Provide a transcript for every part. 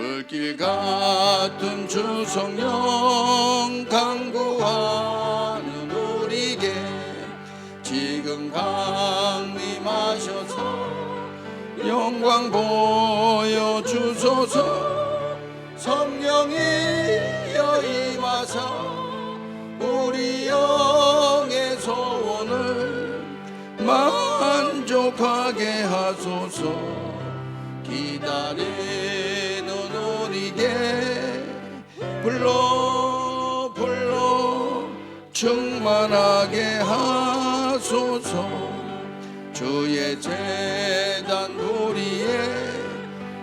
불길 같은 주 성령 강구하는 우리에게 지금 강림하셔서 영광 보여주소서. 성령이여 임하사 우리 영의 소원을 만족하게 하소서. 기다리는 우리에게 불러 충만하게 하소서. 주의 제단 우리의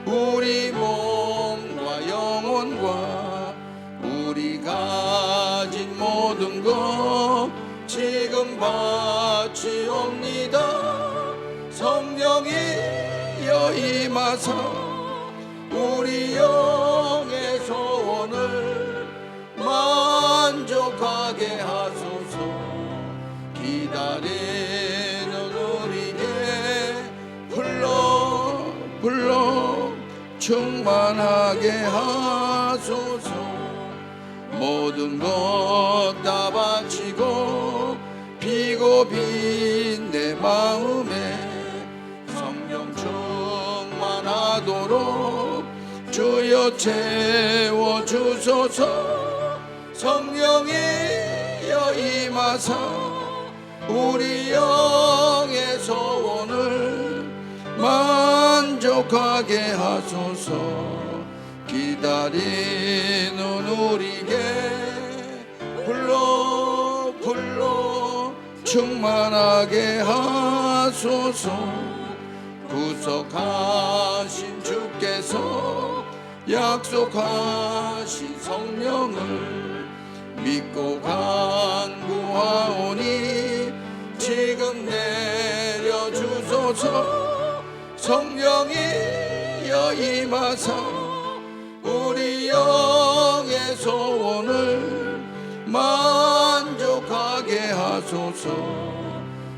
우리 몸과 영혼과 우리 가진 모든 것 지금 바치옵니다. 성령이여 임하사 우리 영의 소원을 만족하게 하소서. 기다리는 우리에게 불러 충만하게 하소서. 모든 것 다 바치고 피고 빈 내 마음에 성령 충만하도록 주여 채워주소서. 성령이여 임하사 우리 영의 소원을 만족하게 하소서. 기다리는 우리에게 불러 충만하게 하소서. 구속하신 주께서 약속하신 성령을 믿고 간구하오니 지금 내려주소서. 성령이여 임하사 우리 영의 소원을 만족하게 하소서.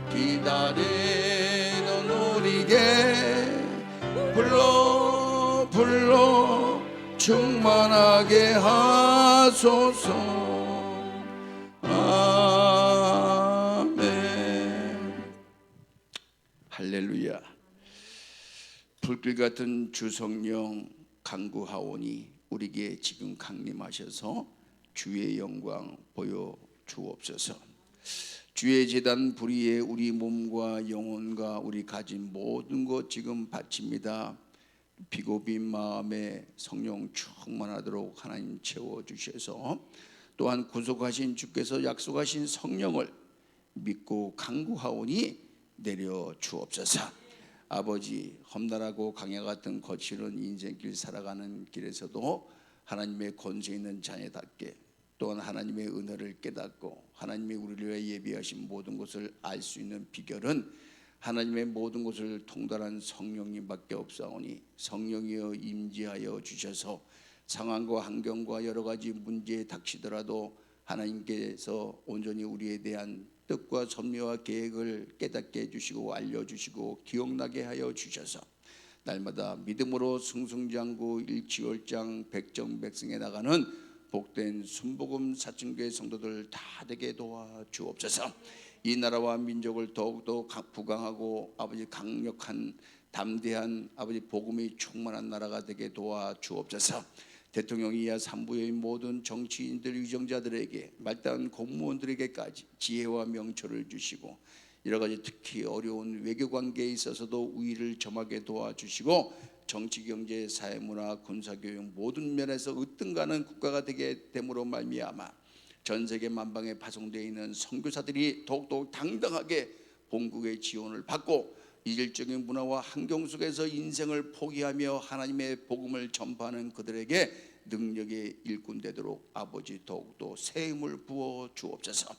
기다리는 우리에게 불러 충만하게 하소서. 아멘. 할렐루야. 불길 같은 주 성령 강구하오니 우리에게 지금 강림하셔서 주의 영광 보여 주옵소서. 주의 제단 불의에 우리 몸과 영혼과 우리 가진 모든 것 지금 바칩니다. 비고 빈 마음에 성령 충만하도록 하나님 채워주셔서 또한 구속하신 주께서 약속하신 성령을 믿고 강구하오니 내려 주옵소서. 아버지, 험난하고 강야 같은 거칠은 인생길 살아가는 길에서도 하나님의 권세 있는 자녀답게 또한 하나님의 은혜를 깨닫고 하나님이 우리를 위해 예비하신 모든 것을 알 수 있는 비결은 하나님의 모든 것을 통달한 성령님밖에 없사오니 성령이여 임재하여 주셔서 상황과 환경과 여러 가지 문제에 닥치더라도 하나님께서 온전히 우리에 대한 뜻과 섭리와 계획을 깨닫게 해주시고 알려주시고 기억나게 하여 주셔서 날마다 믿음으로 승승장구 일취월장 백정백승에 나가는 복된 순복음 사천교회 성도들 다 되게 도와 주옵소서. 이 나라와 민족을 더욱더 부강하고 아버지 강력한 담대한 아버지 복음이 충만한 나라가 되게 도와 주옵소서. 대통령이야 산부의 모든 정치인들 위정자들에게 말단 공무원들에게까지 지혜와 명철을 주시고 여러 가지 특히 어려운 외교관계에 있어서도 우위를 점하게 도와주시고 정치, 경제, 사회, 문화, 군사, 교육 모든 면에서 으뜸가는 국가가 되게 됨으로 말미암아 전 세계 만방에 파송되어 있는 선교사들이 더욱더 당당하게 본국의 지원을 받고 이질적인 문화와 환경 속에서 인생을 포기하며 하나님의 복음을 전파하는 그들에게 능력의 일꾼 되도록 아버지 더욱더 새 힘을 부어 주옵소서.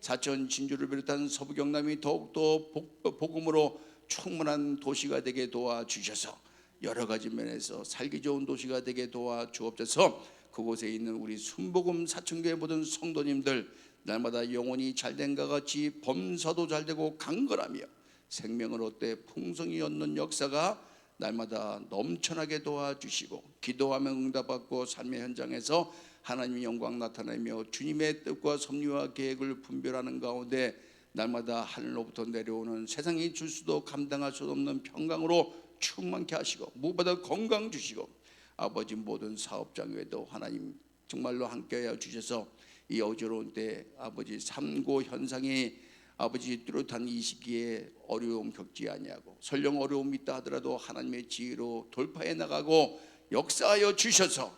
사천 진주를 비롯한 서부 경남이 더욱더 복음으로 충만한 도시가 되게 도와주셔서 여러 가지 면에서 살기 좋은 도시가 되게 도와주옵소서. 그곳에 있는 우리 순복음 사천교회 모든 성도님들 날마다 영혼이 잘된가 같이 범사도 잘되고 강건하며 생명을 얻되 풍성히 얻는 역사가 날마다 넘쳐나게 도와주시고 기도하면 응답받고 삶의 현장에서 하나님의 영광 나타내며 주님의 뜻과 섭리와 계획을 분별하는 가운데 날마다 하늘로부터 내려오는 세상이 줄 수도 감당할 수 없는 평강으로 충만케 하시고 무엇보다 건강 주시고 아버지 모든 사업장 외에도 하나님 정말로 함께하여 주셔서 이 어지러운 때 아버지 삼고 현상이 아버지 뚜렷한 이 시기에 어려움 겪지 아니하고 설령 어려움이 있다 하더라도 하나님의 지혜로 돌파해 나가고 역사하여 주셔서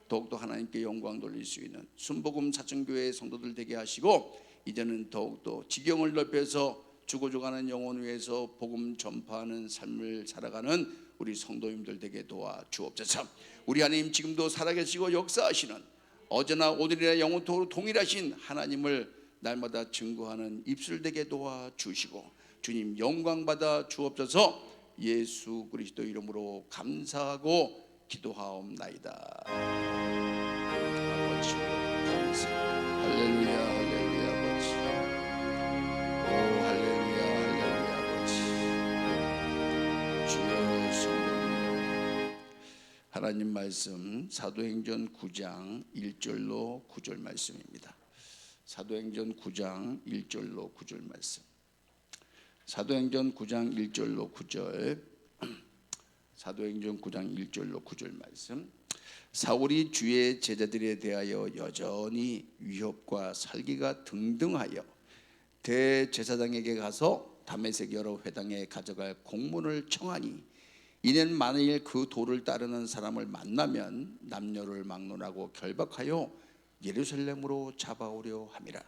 더욱더 하나님께 영광 돌릴 수 있는 순복음 사천교회 성도들 되게 하시고 이제는 더욱더 지경을 넓혀서 죽어져가는 영혼 위해서 복음 전파하는 삶을 살아가는 우리 성도님들 되게 도와주옵소서. 우리 하나님 지금도 살아계시고 역사하시는 어제나 오늘이나 영원토록 동일하신 하나님을 날마다 증거하는 입술 되게 도와주시고 주님 영광 받아 주옵소서. 예수 그리스도 이름으로 감사하고 기도하옵나이다. 아버지 감사합니다. 할렐루야 할렐루야 아버지. 오 할렐루야 할렐루야 아버지. 주여 성령님 하나님 말씀 사도행전 9장 1절로 9절 말씀입니다. 사도행전 9장 1절로 9절 말씀. 사도행전 9장 1절로 9절. 사도행전 9장 1절로 9절 말씀. 사울이 주의 제자들에 대하여 여전히 위협과 살기가 등등하여 대제사장에게 가서 다메섹 여러 회당에 가져갈 공문을 청하니 이는 만일 그 도를 따르는 사람을 만나면 남녀를 막론하고 결박하여 예루살렘으로 잡아오려 함이라.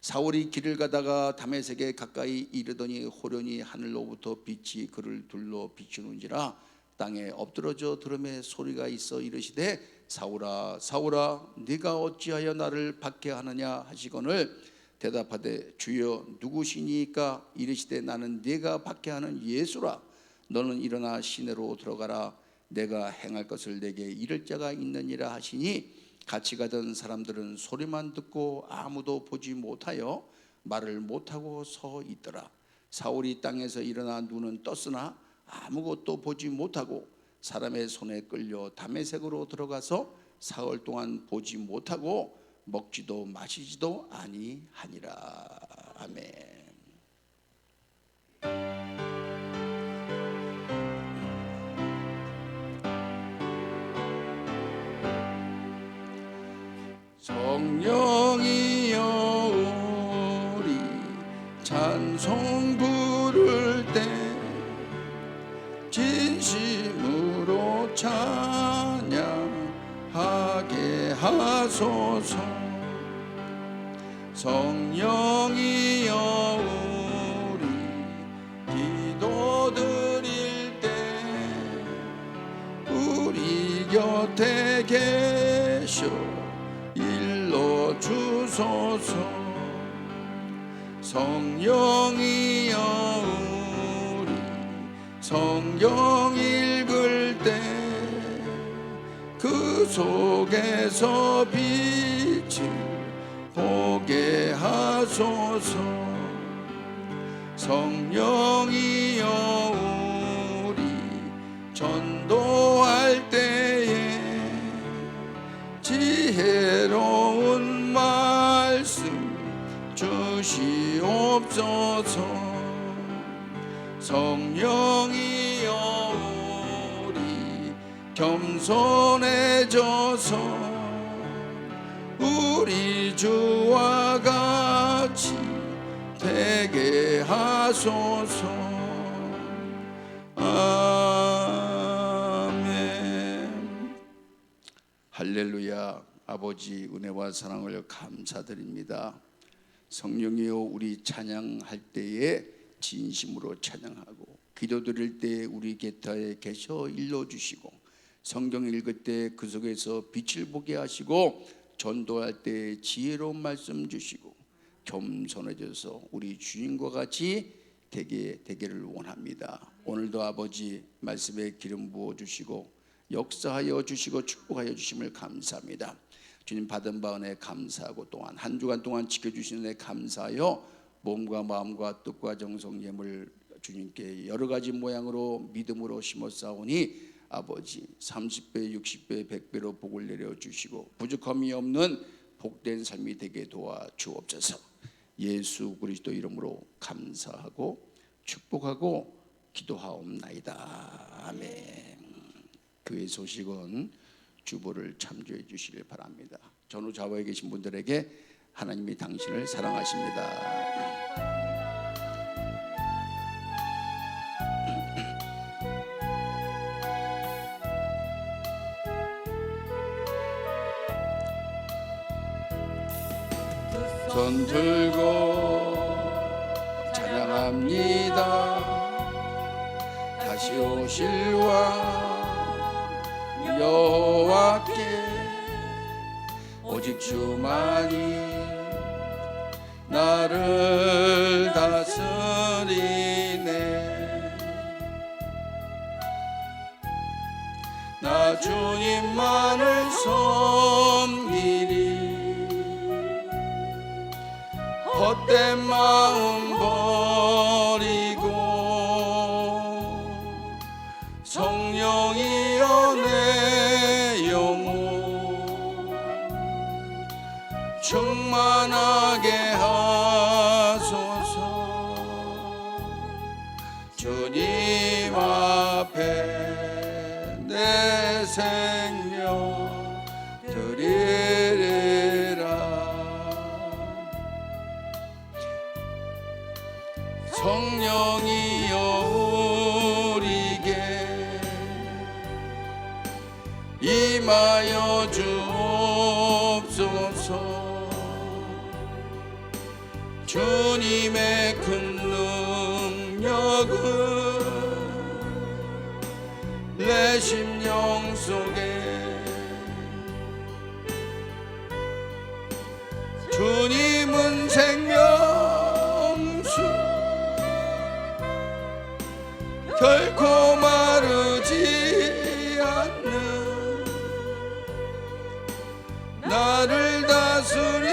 사울이 길을 가다가 다메섹에 가까이 이르더니 호련히 하늘로부터 빛이 그를 둘러 비추는지라 땅에 엎드러져 들음에 소리가 있어 이르시되 사울아 사울아 네가 어찌하여 나를 박해하느냐 하시거늘 대답하되 주여 누구시니까 이르시되 나는 네가 박해하는 예수라. 너는 일어나 시내로 들어가라. 내가 행할 것을 내게 이를 자가 있느니라 하시니 같이 가던 사람들은 소리만 듣고 아무도 보지 못하여 말을 못하고 서 있더라. 사울이 땅에서 일어나 눈은 떴으나 아무것도 보지 못하고 사람의 손에 끌려 다메섹으로 들어가서 사흘 동안 보지 못하고 먹지도 마시지도 아니하니라. 아멘. 성령이여 우리 찬송 부를 때 진심으로 찬양하게 하소서. 성령이여 우리 기도 드릴 때 우리 곁에 계셔 주소서. 성령이여 우리 성경 읽을 때 그 속에서 빛을 보게 하소서. 성령이여 우리 전도할 때에 지혜로운 말씀 주시옵소서. 성령이여 우리 겸손해져서 우리 주와 같이 되게 하소서. 아멘. 할렐루야. 아버지 은혜와 사랑을 감사드립니다. 성령이여 우리 찬양할 때에 진심으로 찬양하고 기도드릴 때 우리 곁에 계셔 일러주시고 성경 읽을 때 그 속에서 빛을 보게 하시고 전도할 때 지혜로운 말씀 주시고 겸손해져서 우리 주인과 같이 되기를 원합니다. 오늘도 아버지 말씀에 기름 부어주시고 역사하여 주시고 축복하여 주심을 감사합니다. 주님 받은 바 은혜 감사하고 또한 한 주간 동안 지켜주시는 은혜 감사하여 몸과 마음과 뜻과 정성 예물 주님께 여러 가지 모양으로 믿음으로 심었사오니 아버지 30배 60배 100배로 복을 내려주시고 부족함이 없는 복된 삶이 되게 도와주옵소서. 예수 그리스도 이름으로 감사하고 축복하고 기도하옵나이다. 아멘. 교회 소식은 주보를 참조해 주시길 바랍니다. 전후 좌우에 계신 분들에게 하나님이 당신을 사랑하십니다. 손 들고 찬양합니다. 다시 오실 왕 여호와께 오직 주만이 나를 다스리네. 나 주님만을 섬기리. 헛된 마음 버리고 성령이여 내 영혼 충만하게 하소서. 주님 앞에 내 생명 드리리라. 성령이여 우리에게 임하여 주옵소서. 주님의 큰 능력을 내 심령 속에 주님은 생명수 결코 마르지 않는 나를 다스리시는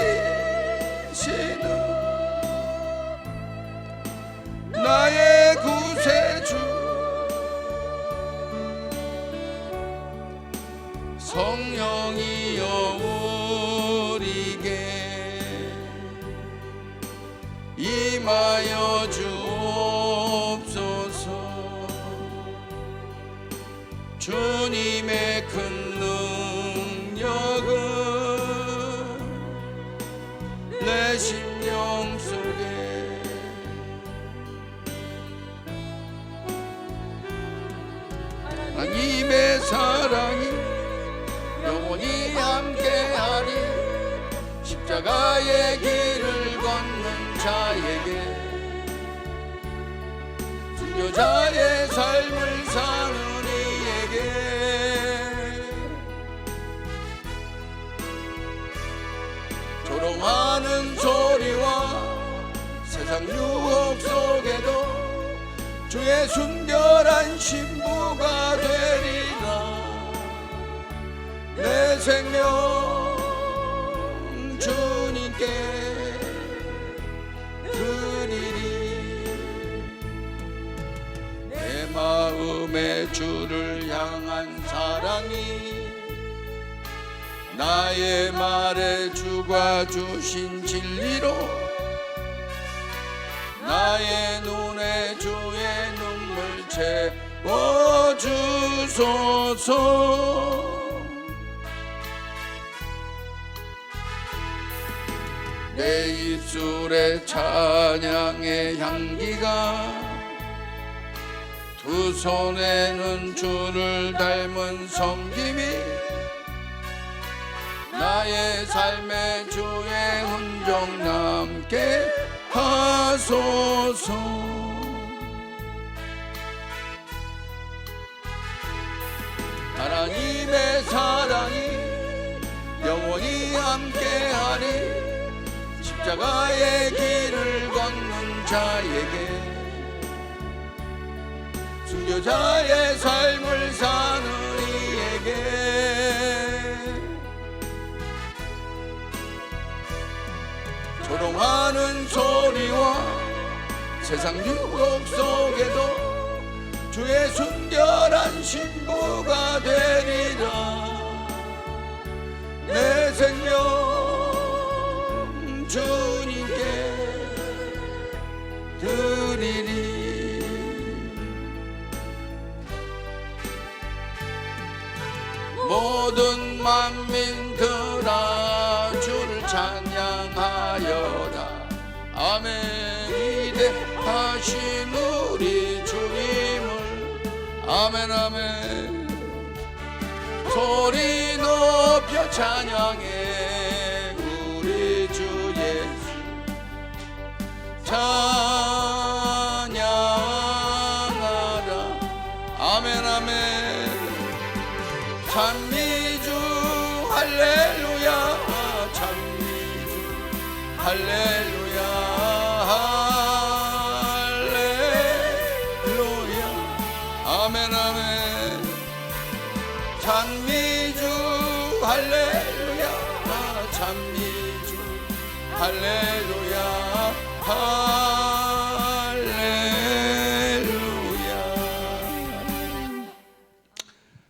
나의 구세주. 성령이여 우리에게 임하여 주옵소서. 주님의 큰 능력을 내 심령 속에 하나님의 사랑이 영원히 함께하리. 십자가의 길을 걷는 자에게 순교자의 삶을 사는 조롱하는 소리와 세상 유혹 속에도 주의 순결한 신부가 되리라. 내 생명 주님께 드리리. 내 마음에 주를 향한 사랑이 나의 말에 주가 주신 진리로 나의 눈에 주의 눈물 채워주소서. 내 입술에 찬양의 향기가 두 손에는 주를 닮은 섬김이 나의 삶에 주의 흔적 남게 하소서. 하나님의 사랑이 영원히 함께하리. 십자가의 길을 걷는 자에게 순교자의 삶을 사는 이에게 조롱하는 소리와 세상 유혹 속에도 주의 순결한 신부가 되리라. 내 생명 주님께 드리리. 모든 만민들아 주를 찬양하여라. 아멘. 위대하신 우리 주님을 아멘 아멘. 소리 높여 찬양해 우리 주 예수. 찬양하라. 아멘 아멘. 찬미주 할렐루야. 찬미주 할렐루야. 할렐루야. 아멘 아멘. 찬미주 할렐루야. 찬미주 할렐루야. 할렐루야.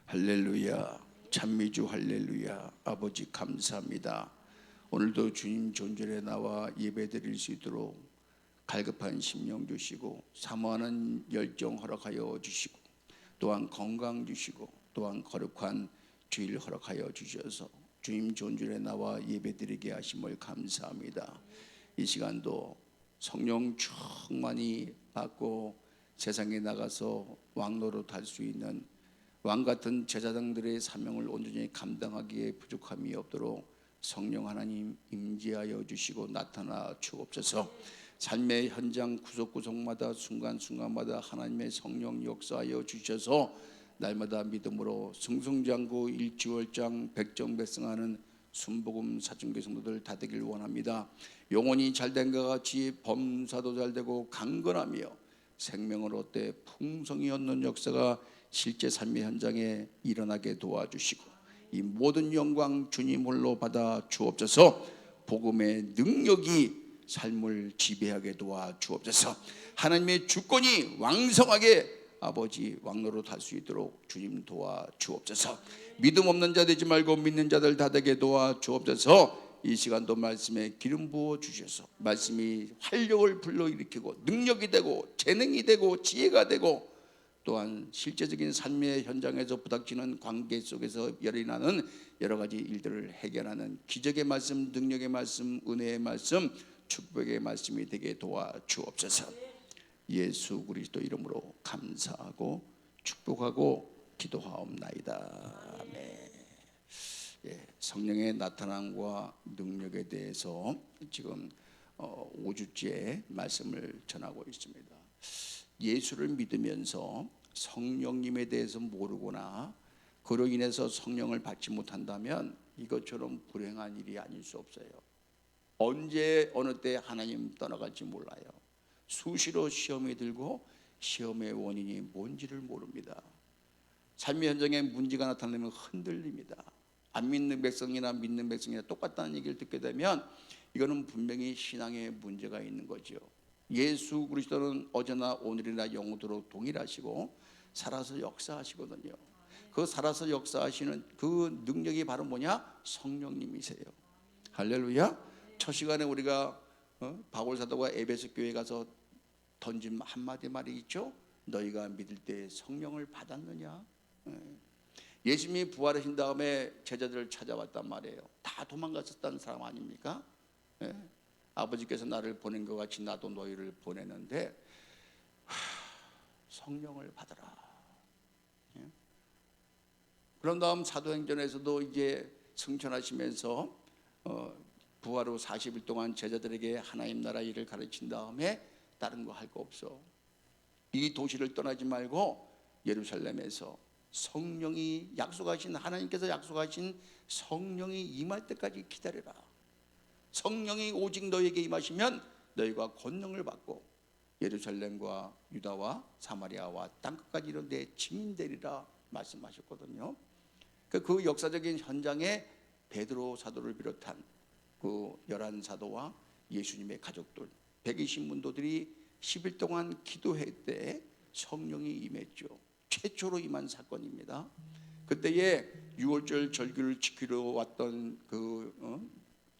할렐루야. 찬미주 할렐루야. 아버지 감사합니다. 오늘도 주님 존전에 나와 예배드릴 수 있도록 갈급한 심령 주시고 사모하는 열정 허락하여 주시고 또한 건강 주시고 또한 거룩한 주일 허락하여 주셔서 주님 존전에 나와 예배드리게 하심을 감사합니다. 이 시간도 성령 충만히 받고 세상에 나가서 왕노릇 할 수 있는 왕같은 제사장들의 사명을 온전히 감당하기에 부족함이 없도록 성령 하나님 임재하여 주시고 나타나 주옵소서. 삶의 현장 구석구석마다 순간순간마다 하나님의 성령 역사하여 주셔서 날마다 믿음으로 승승장구 일지월장 백정백승하는 순복음 사순교 성도들 다 되길 원합니다. 영혼이 잘된 것 같이 범사도 잘되고 강건하며 생명을 얻되 풍성히 얻는 역사가 실제 삶의 현장에 일어나게 도와주시고 이 모든 영광 주님 홀로 받아 주옵소서. 복음의 능력이 삶을 지배하게 도와주옵소서. 하나님의 주권이 왕성하게 아버지 왕노릇 할 수 있도록 주님 도와주옵소서. 믿음 없는 자 되지 말고 믿는 자들 다 되게 도와주옵소서. 이 시간도 말씀에 기름 부어 주셔서 말씀이 활력을 불러일으키고 능력이 되고 재능이 되고 지혜가 되고 또한 실제적인 삶의 현장에서 부닥치는 관계 속에서 일어나는 여러 가지 일들을 해결하는 기적의 말씀, 능력의 말씀, 은혜의 말씀, 축복의 말씀이 되게 도와주옵소서. 예수 그리스도 이름으로 감사하고 축복하고 기도하옵나이다. 아멘. 성령의 나타남과 능력에 대해서 지금 5주째 말씀을 전하고 있습니다. 예수를 믿으면서 성령님에 대해서 모르거나 그로 인해서 성령을 받지 못한다면 이것처럼 불행한 일이 아닐 수 없어요. 언제 어느 때 하나님 떠나갈지 몰라요. 수시로 시험이 들고 시험의 원인이 뭔지를 모릅니다. 삶의 현장에 문제가 나타나면 흔들립니다. 안 믿는 백성이나 믿는 백성이나 똑같다는 얘기를 듣게 되면 이거는 분명히 신앙에 문제가 있는 거죠. 예수 그리스도는 어제나 오늘이나 영원토록 동일하시고 살아서 역사하시거든요. 그 살아서 역사하시는 그 능력이 바로 뭐냐? 성령님이세요. 할렐루야. 첫 시간에 우리가 바울 사도가 에베소 교회에 가서 던진 한마디 말이 있죠. 너희가 믿을 때 성령을 받았느냐? 예수님이 부활하신 다음에 제자들을 찾아왔단 말이에요. 다 도망갔었다는 사람 아닙니까? 아버지께서 나를 보낸 것 같이 나도 너희를 보내는데 성령을 받아라. 그런 다음 사도행전에서도 이제 승천하시면서 부활 후 40일 동안 제자들에게 하나님 나라 일을 가르친 다음에 다른 거 할 거 없어. 이 도시를 떠나지 말고 예루살렘에서 성령이 약속하신 하나님께서 약속하신 성령이 임할 때까지 기다려라. 성령이 오직 너에게 임하시면 너희가 권능을 받고 예루살렘과 유다와 사마리아와 땅끝까지 이런 데 증인되리라 말씀하셨거든요. 그 역사적인 현장에 베드로 사도를 비롯한 그 11 사도와 예수님의 가족들 120 문도들이 10일 동안 기도할 때 성령이 임했죠. 최초로 임한 사건입니다. 그때에 6월절 절기를 지키러 왔던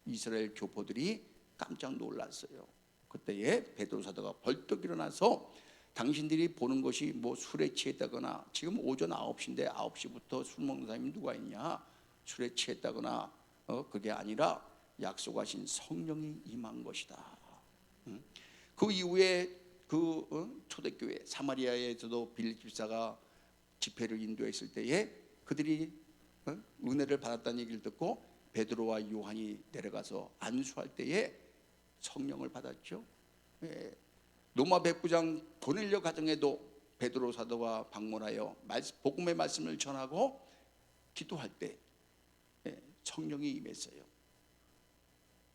이스라엘 교포들이 깜짝 놀랐어요. 그때에 베드로 사도가 벌떡 일어나서 당신들이 보는 것이 뭐 술에 취했다거나, 지금 오전 9시인데 9시부터 술 먹는 사람이 누가 있냐, 술에 취했다거나 그게 아니라 약속하신 성령이 임한 것이다. 그 이후에 초대교회 사마리아에서도 빌립 집사가 집회를 인도했을 때에 그들이 은혜를 받았다는 얘기를 듣고 베드로와 요한이 내려가서 안수할 때에 성령을 받았죠. 로마 백부장 고넬료 가정에도 베드로 사도가 방문하여 복음의 말씀을 전하고 기도할 때 성령이 임했어요.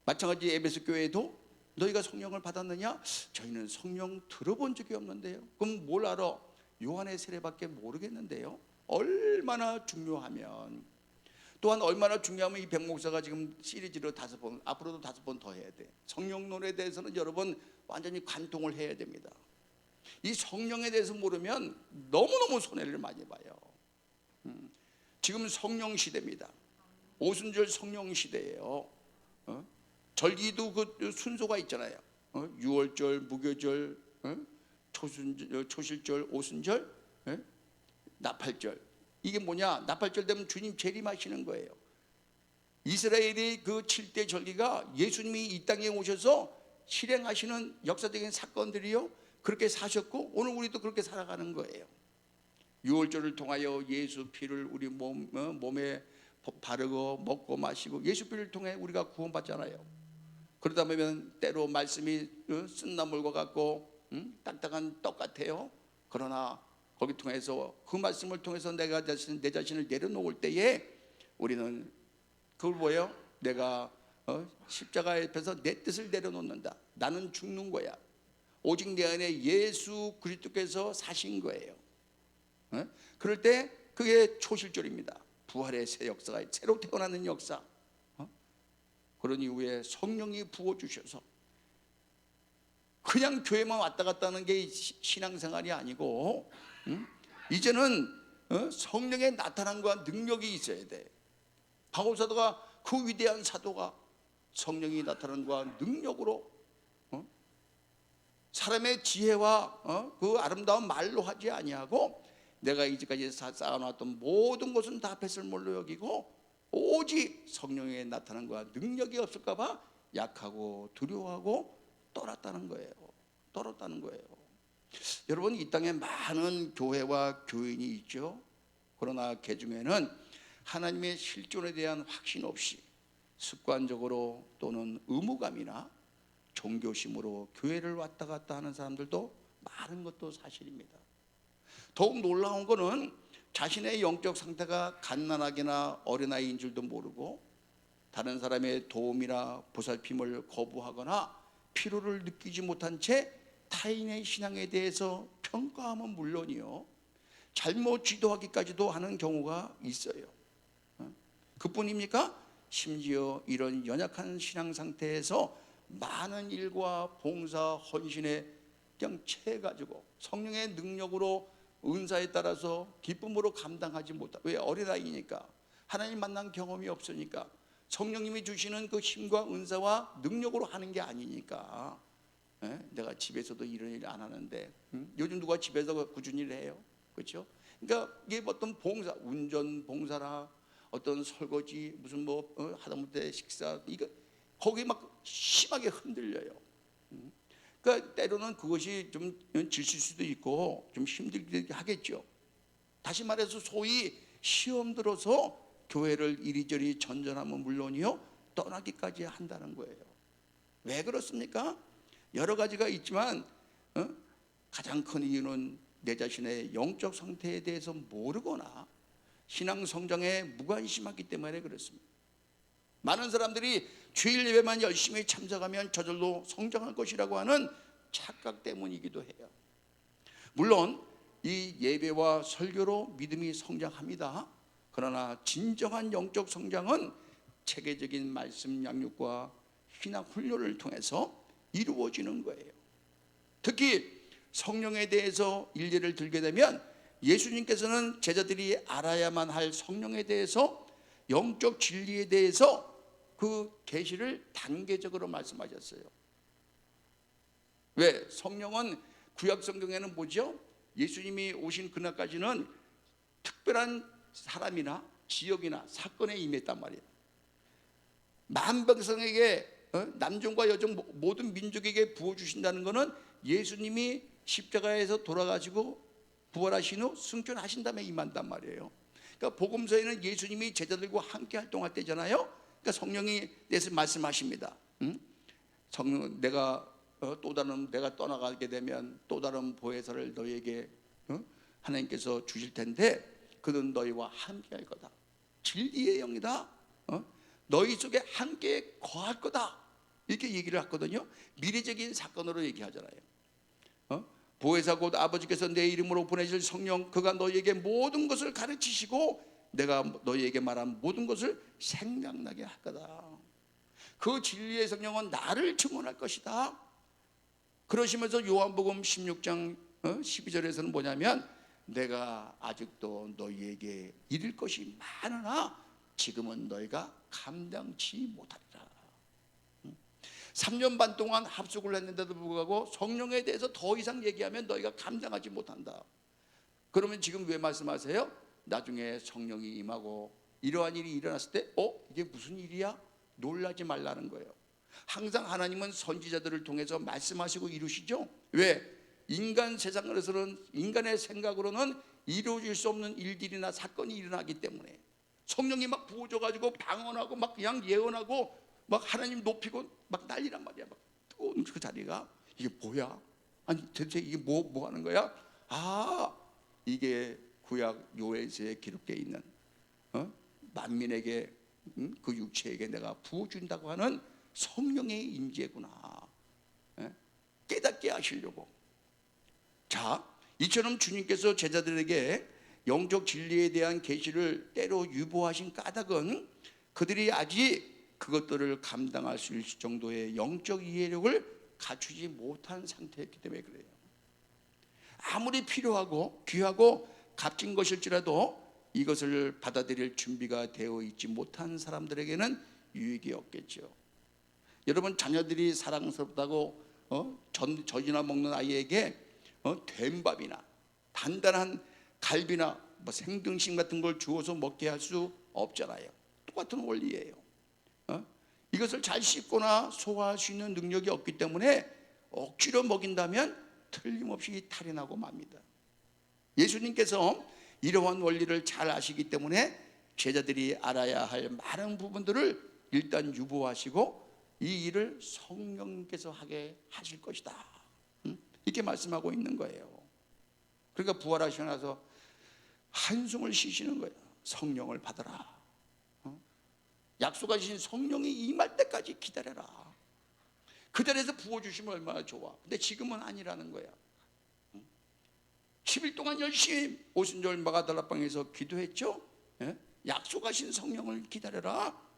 마찬가지 에베소 교회에도 너희가 성령을 받았느냐? 저희는 성령 들어본 적이 없는데요. 그럼 뭘 알아? 요한의 세례밖에 모르겠는데요. 얼마나 중요하면, 또한 얼마나 중요하면 이 백목사가 지금 시리즈로 5번, 앞으로도 5번 더 해야 돼. 성령론에 대해서는 여러분 완전히 관통을 해야 됩니다. 이 성령에 대해서 모르면 너무너무 손해를 많이 봐요. 지금 성령 시대입니다. 오순절 성령 시대예요. 절기도 그 순서가 있잖아요. 6월절, 무교절, 초실절, 오순절, 나팔절. 이게 뭐냐? 나팔절 되면 주님 재림하시는 거예요. 이스라엘의 그 7대 절기가 예수님이 이 땅에 오셔서 실행하시는 역사적인 사건들이요, 그렇게 사셨고 오늘 우리도 그렇게 살아가는 거예요. 6월절을 통하여 예수 피를 우리 몸에 바르고 먹고 마시고 예수 피를 통해 우리가 구원받잖아요. 그러다 보면 때로 말씀이 쓴나물과 같고 딱딱한 떡 같아요. 그러나 거기 통해서 그 말씀을 통해서 내 자신을 내려놓을 때에 우리는 그걸 뭐예요? 내가 십자가 앞에서 내 뜻을 내려놓는다. 나는 죽는 거야. 오직 내 안에 예수 그리스도께서 사신 거예요. 그럴 때 그게 초실절입니다. 부활의 새 역사가, 새로 태어나는 역사. 그런 이후에 성령이 부어주셔서 그냥 교회만 왔다 갔다 하는 게 신앙생활이 아니고 이제는 성령의 나타남과 능력이 있어야 돼. 바울 사도가, 그 위대한 사도가 성령이 나타남과 능력으로 사람의 지혜와 그 아름다운 말로 하지 아니하고 내가 이제까지 쌓아놨던 모든 것은 다 뱃설물로 여기고 오직 성령의 나타남과 능력이 없을까 봐 약하고 두려워하고 떨었다는 거예요. 여러분, 이 땅에 많은 교회와 교인이 있죠. 그러나 그 중에는 하나님의 실존에 대한 확신 없이 습관적으로 또는 의무감이나 종교심으로 교회를 왔다 갔다 하는 사람들도 많은 것도 사실입니다. 더욱 놀라운 것은 자신의 영적 상태가 갓난아기나 어린아이인 줄도 모르고 다른 사람의 도움이나 보살핌을 거부하거나 필요를 느끼지 못한 채 타인의 신앙에 대해서 평가하면 물론이요, 잘못 지도하기까지도 하는 경우가 있어요. 그뿐입니까? 심지어 이런 연약한 신앙 상태에서 많은 일과 봉사, 헌신에 그냥 채가지고 성령의 능력으로 은사에 따라서 기쁨으로 감당하지 못하고, 왜? 어린아이니까, 하나님 만난 경험이 없으니까, 성령님이 주시는 그 힘과 은사와 능력으로 하는 게 아니니까. 내가 집에서도 이런 일 안 하는데 요즘 누가 집에서 꾸준히 해요? 그렇죠? 그러니까 이게 어떤 봉사, 운전 봉사나 어떤 설거지, 무슨 하다못해 식사, 이거 거기 막 심하게 흔들려요. 그러니까 때로는 그것이 좀 지칠 수도 있고 좀 힘들게 하겠죠. 다시 말해서 소위 시험 들어서 교회를 이리저리 전전하면 물론이요, 떠나기까지 한다는 거예요. 왜 그렇습니까? 여러 가지가 있지만 가장 큰 이유는 내 자신의 영적 상태에 대해서 모르거나 신앙 성장에 무관심하기 때문에 그렇습니다. 많은 사람들이 주일 예배만 열심히 참석하면 저절로 성장할 것이라고 하는 착각 때문이기도 해요. 물론 이 예배와 설교로 믿음이 성장합니다. 그러나 진정한 영적 성장은 체계적인 말씀 양육과 신학 훈련을 통해서 이루어지는 거예요. 특히 성령에 대해서 일례를 들게 되면 예수님께서는 제자들이 알아야만 할 성령에 대해서, 영적 진리에 대해서 그 계시를 단계적으로 말씀하셨어요. 왜? 성령은 구약 성경에는 뭐죠? 예수님이 오신 그날까지는 특별한 사람이나 지역이나 사건에 임했단 말이에요. 만백성에게, 남종과 여종 모든 민족에게 부어주신다는 것은 예수님이 십자가에서 돌아가시고 부활하신 후 승천하신 다음에 임한단 말이에요. 그러니까 복음서에는 예수님이 제자들과 함께 활동할 때잖아요. 그러니까 성령이 대해서 말씀하십니다. 성령, 내가 내가 떠나가게 되면 또 다른 보혜사를 너희에게 하나님께서 주실 텐데 그는 너희와 함께 할 거다. 진리의 영이다. 너희 속에 함께 거할 거다. 이렇게 얘기를 했거든요. 미래적인 사건으로 얘기하잖아요. 보혜사 곧 아버지께서 내 이름으로 보내실 성령, 그가 너희에게 모든 것을 가르치시고 내가 너희에게 말한 모든 것을 생각나게 할 거다. 그 진리의 성령은 나를 증언할 것이다. 그러시면서 요한복음 16장 12절에서는 뭐냐면 내가 아직도 너희에게 이를 것이 많으나 지금은 너희가 감당치 못하리라. 3년 반 동안 합숙을 했는데도 불구하고 성령에 대해서 더 이상 얘기하면 너희가 감당하지 못한다. 그러면 지금 왜 말씀하세요? 나중에 성령이 임하고 이러한 일이 일어났을 때 이게 무슨 일이야? 놀라지 말라는 거예요. 항상 하나님은 선지자들을 통해서 말씀하시고 이루시죠. 왜? 인간 세상으로서는, 인간의 생각으로는 이루어질 수 없는 일들이나 사건이 일어나기 때문에 성령이 막 부어져가지고 방언하고 막 그냥 예언하고 막 하나님 높이고 막 난리란 말이야. 막 뜨거운 그 자리가 이게 뭐야? 아니 대체 이게 뭐 하는 거야? 이게 구약 요엘서에 기록되어 있는 만민에게 그 육체에게 내가 부어준다고 하는 성령의 임재구나. 깨닫게 하시려고. 자, 이처럼 주님께서 제자들에게 영적 진리에 대한 계시를 때로 유보하신 까닭은 그들이 아직 그것들을 감당할 수 있을 정도의 영적 이해력을 갖추지 못한 상태였기 때문에 그래요. 아무리 필요하고 귀하고 값진 것일지라도 이것을 받아들일 준비가 되어 있지 못한 사람들에게는 유익이 없겠죠. 여러분, 자녀들이 사랑스럽다고 젖이나 먹는 아이에게 된밥이나 단단한 갈비나 생등심 같은 걸 주어서 먹게 할 수 없잖아요. 똑같은 원리예요. 이것을 잘 씹거나 소화할 수 있는 능력이 없기 때문에 억지로 먹인다면 틀림없이 탈이 나고 맙니다. 예수님께서 이러한 원리를 잘 아시기 때문에 제자들이 알아야 할 많은 부분들을 일단 유보하시고 이 일을 성령께서 하게 하실 것이다, 이렇게 말씀하고 있는 거예요. 그러니까 부활하시고 나서 한숨을 쉬시는 거예요. 성령을 받아라. 약속하신 성령이 임할 때까지 기다려라. 그 자리에서 부어주시면 얼마나 좋아. 근데 지금은 아니라는 거야. 10일 동안 열심히 오순절 마가달라방에서 기도했죠. 약속하신 성령을 기다려라.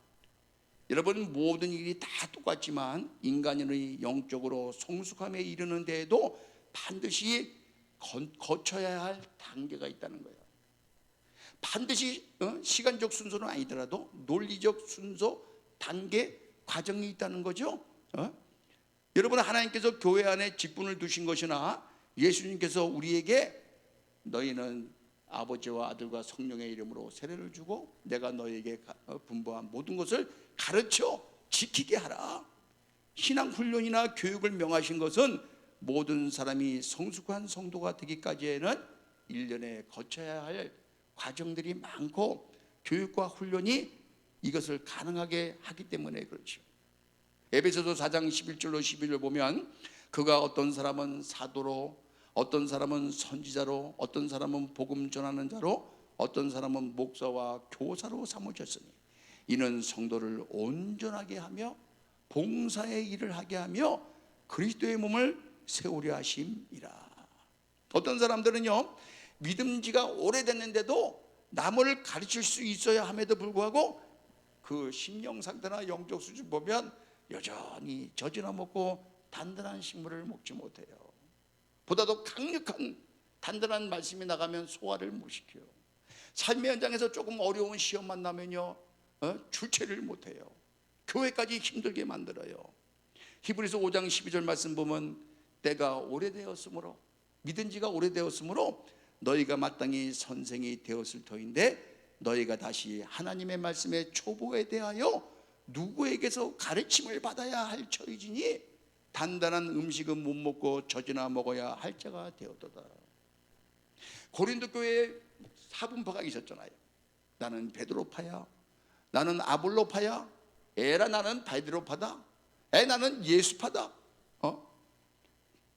여러분, 모든 일이 다 똑같지만 인간의 영적으로 성숙함에 이르는 데에도 반드시 거쳐야 할 단계가 있다는 거예요. 반드시 시간적 순서는 아니더라도 논리적 순서, 단계, 과정이 있다는 거죠. 여러분, 하나님께서 교회 안에 직분을 두신 것이나 예수님께서 우리에게 너희는 아버지와 아들과 성령의 이름으로 세례를 주고 내가 너희에게 분부한 모든 것을 가르쳐 지키게 하라. 신앙훈련이나 교육을 명하신 것은 모든 사람이 성숙한 성도가 되기까지에는 1년에 거쳐야 할 과정들이 많고 교육과 훈련이 이것을 가능하게 하기 때문에 그렇죠. 에베소서 4장 11절로 12절 보면 그가 어떤 사람은 사도로, 어떤 사람은 선지자로, 어떤 사람은 복음 전하는 자로, 어떤 사람은 목사와 교사로 삼으셨으니 이는 성도를 온전하게 하며 봉사의 일을 하게 하며 그리스도의 몸을 세우려 하심이라. 어떤 사람들은요, 믿음지가 오래됐는데도 남을 가르칠 수 있어야 함에도 불구하고 그 심령 상태나 영적 수준 보면 여전히 젖이나 먹고 단단한 식물을 먹지 못해요. 보다도 강력한 단단한 말씀이 나가면 소화를 못 시켜요. 삶의 현장에서 조금 어려운 시험 만나면요, 주체를 못해요. 교회까지 힘들게 만들어요. 히브리서 5장 12절 말씀 보면 때가 오래되었으므로, 믿은 지가 오래되었으므로 너희가 마땅히 선생이 되었을 터인데 너희가 다시 하나님의 말씀의 초보에 대하여 누구에게서 가르침을 받아야 할 처이지니 단단한 음식은 못 먹고 젖이나 먹어야 할 자가 되었도다. 고린도 교회에 사분파가 있었잖아요. 나는 베드로파야, 나는 아볼로파야, 에라 나는 바디로파다, 나는 예수파다.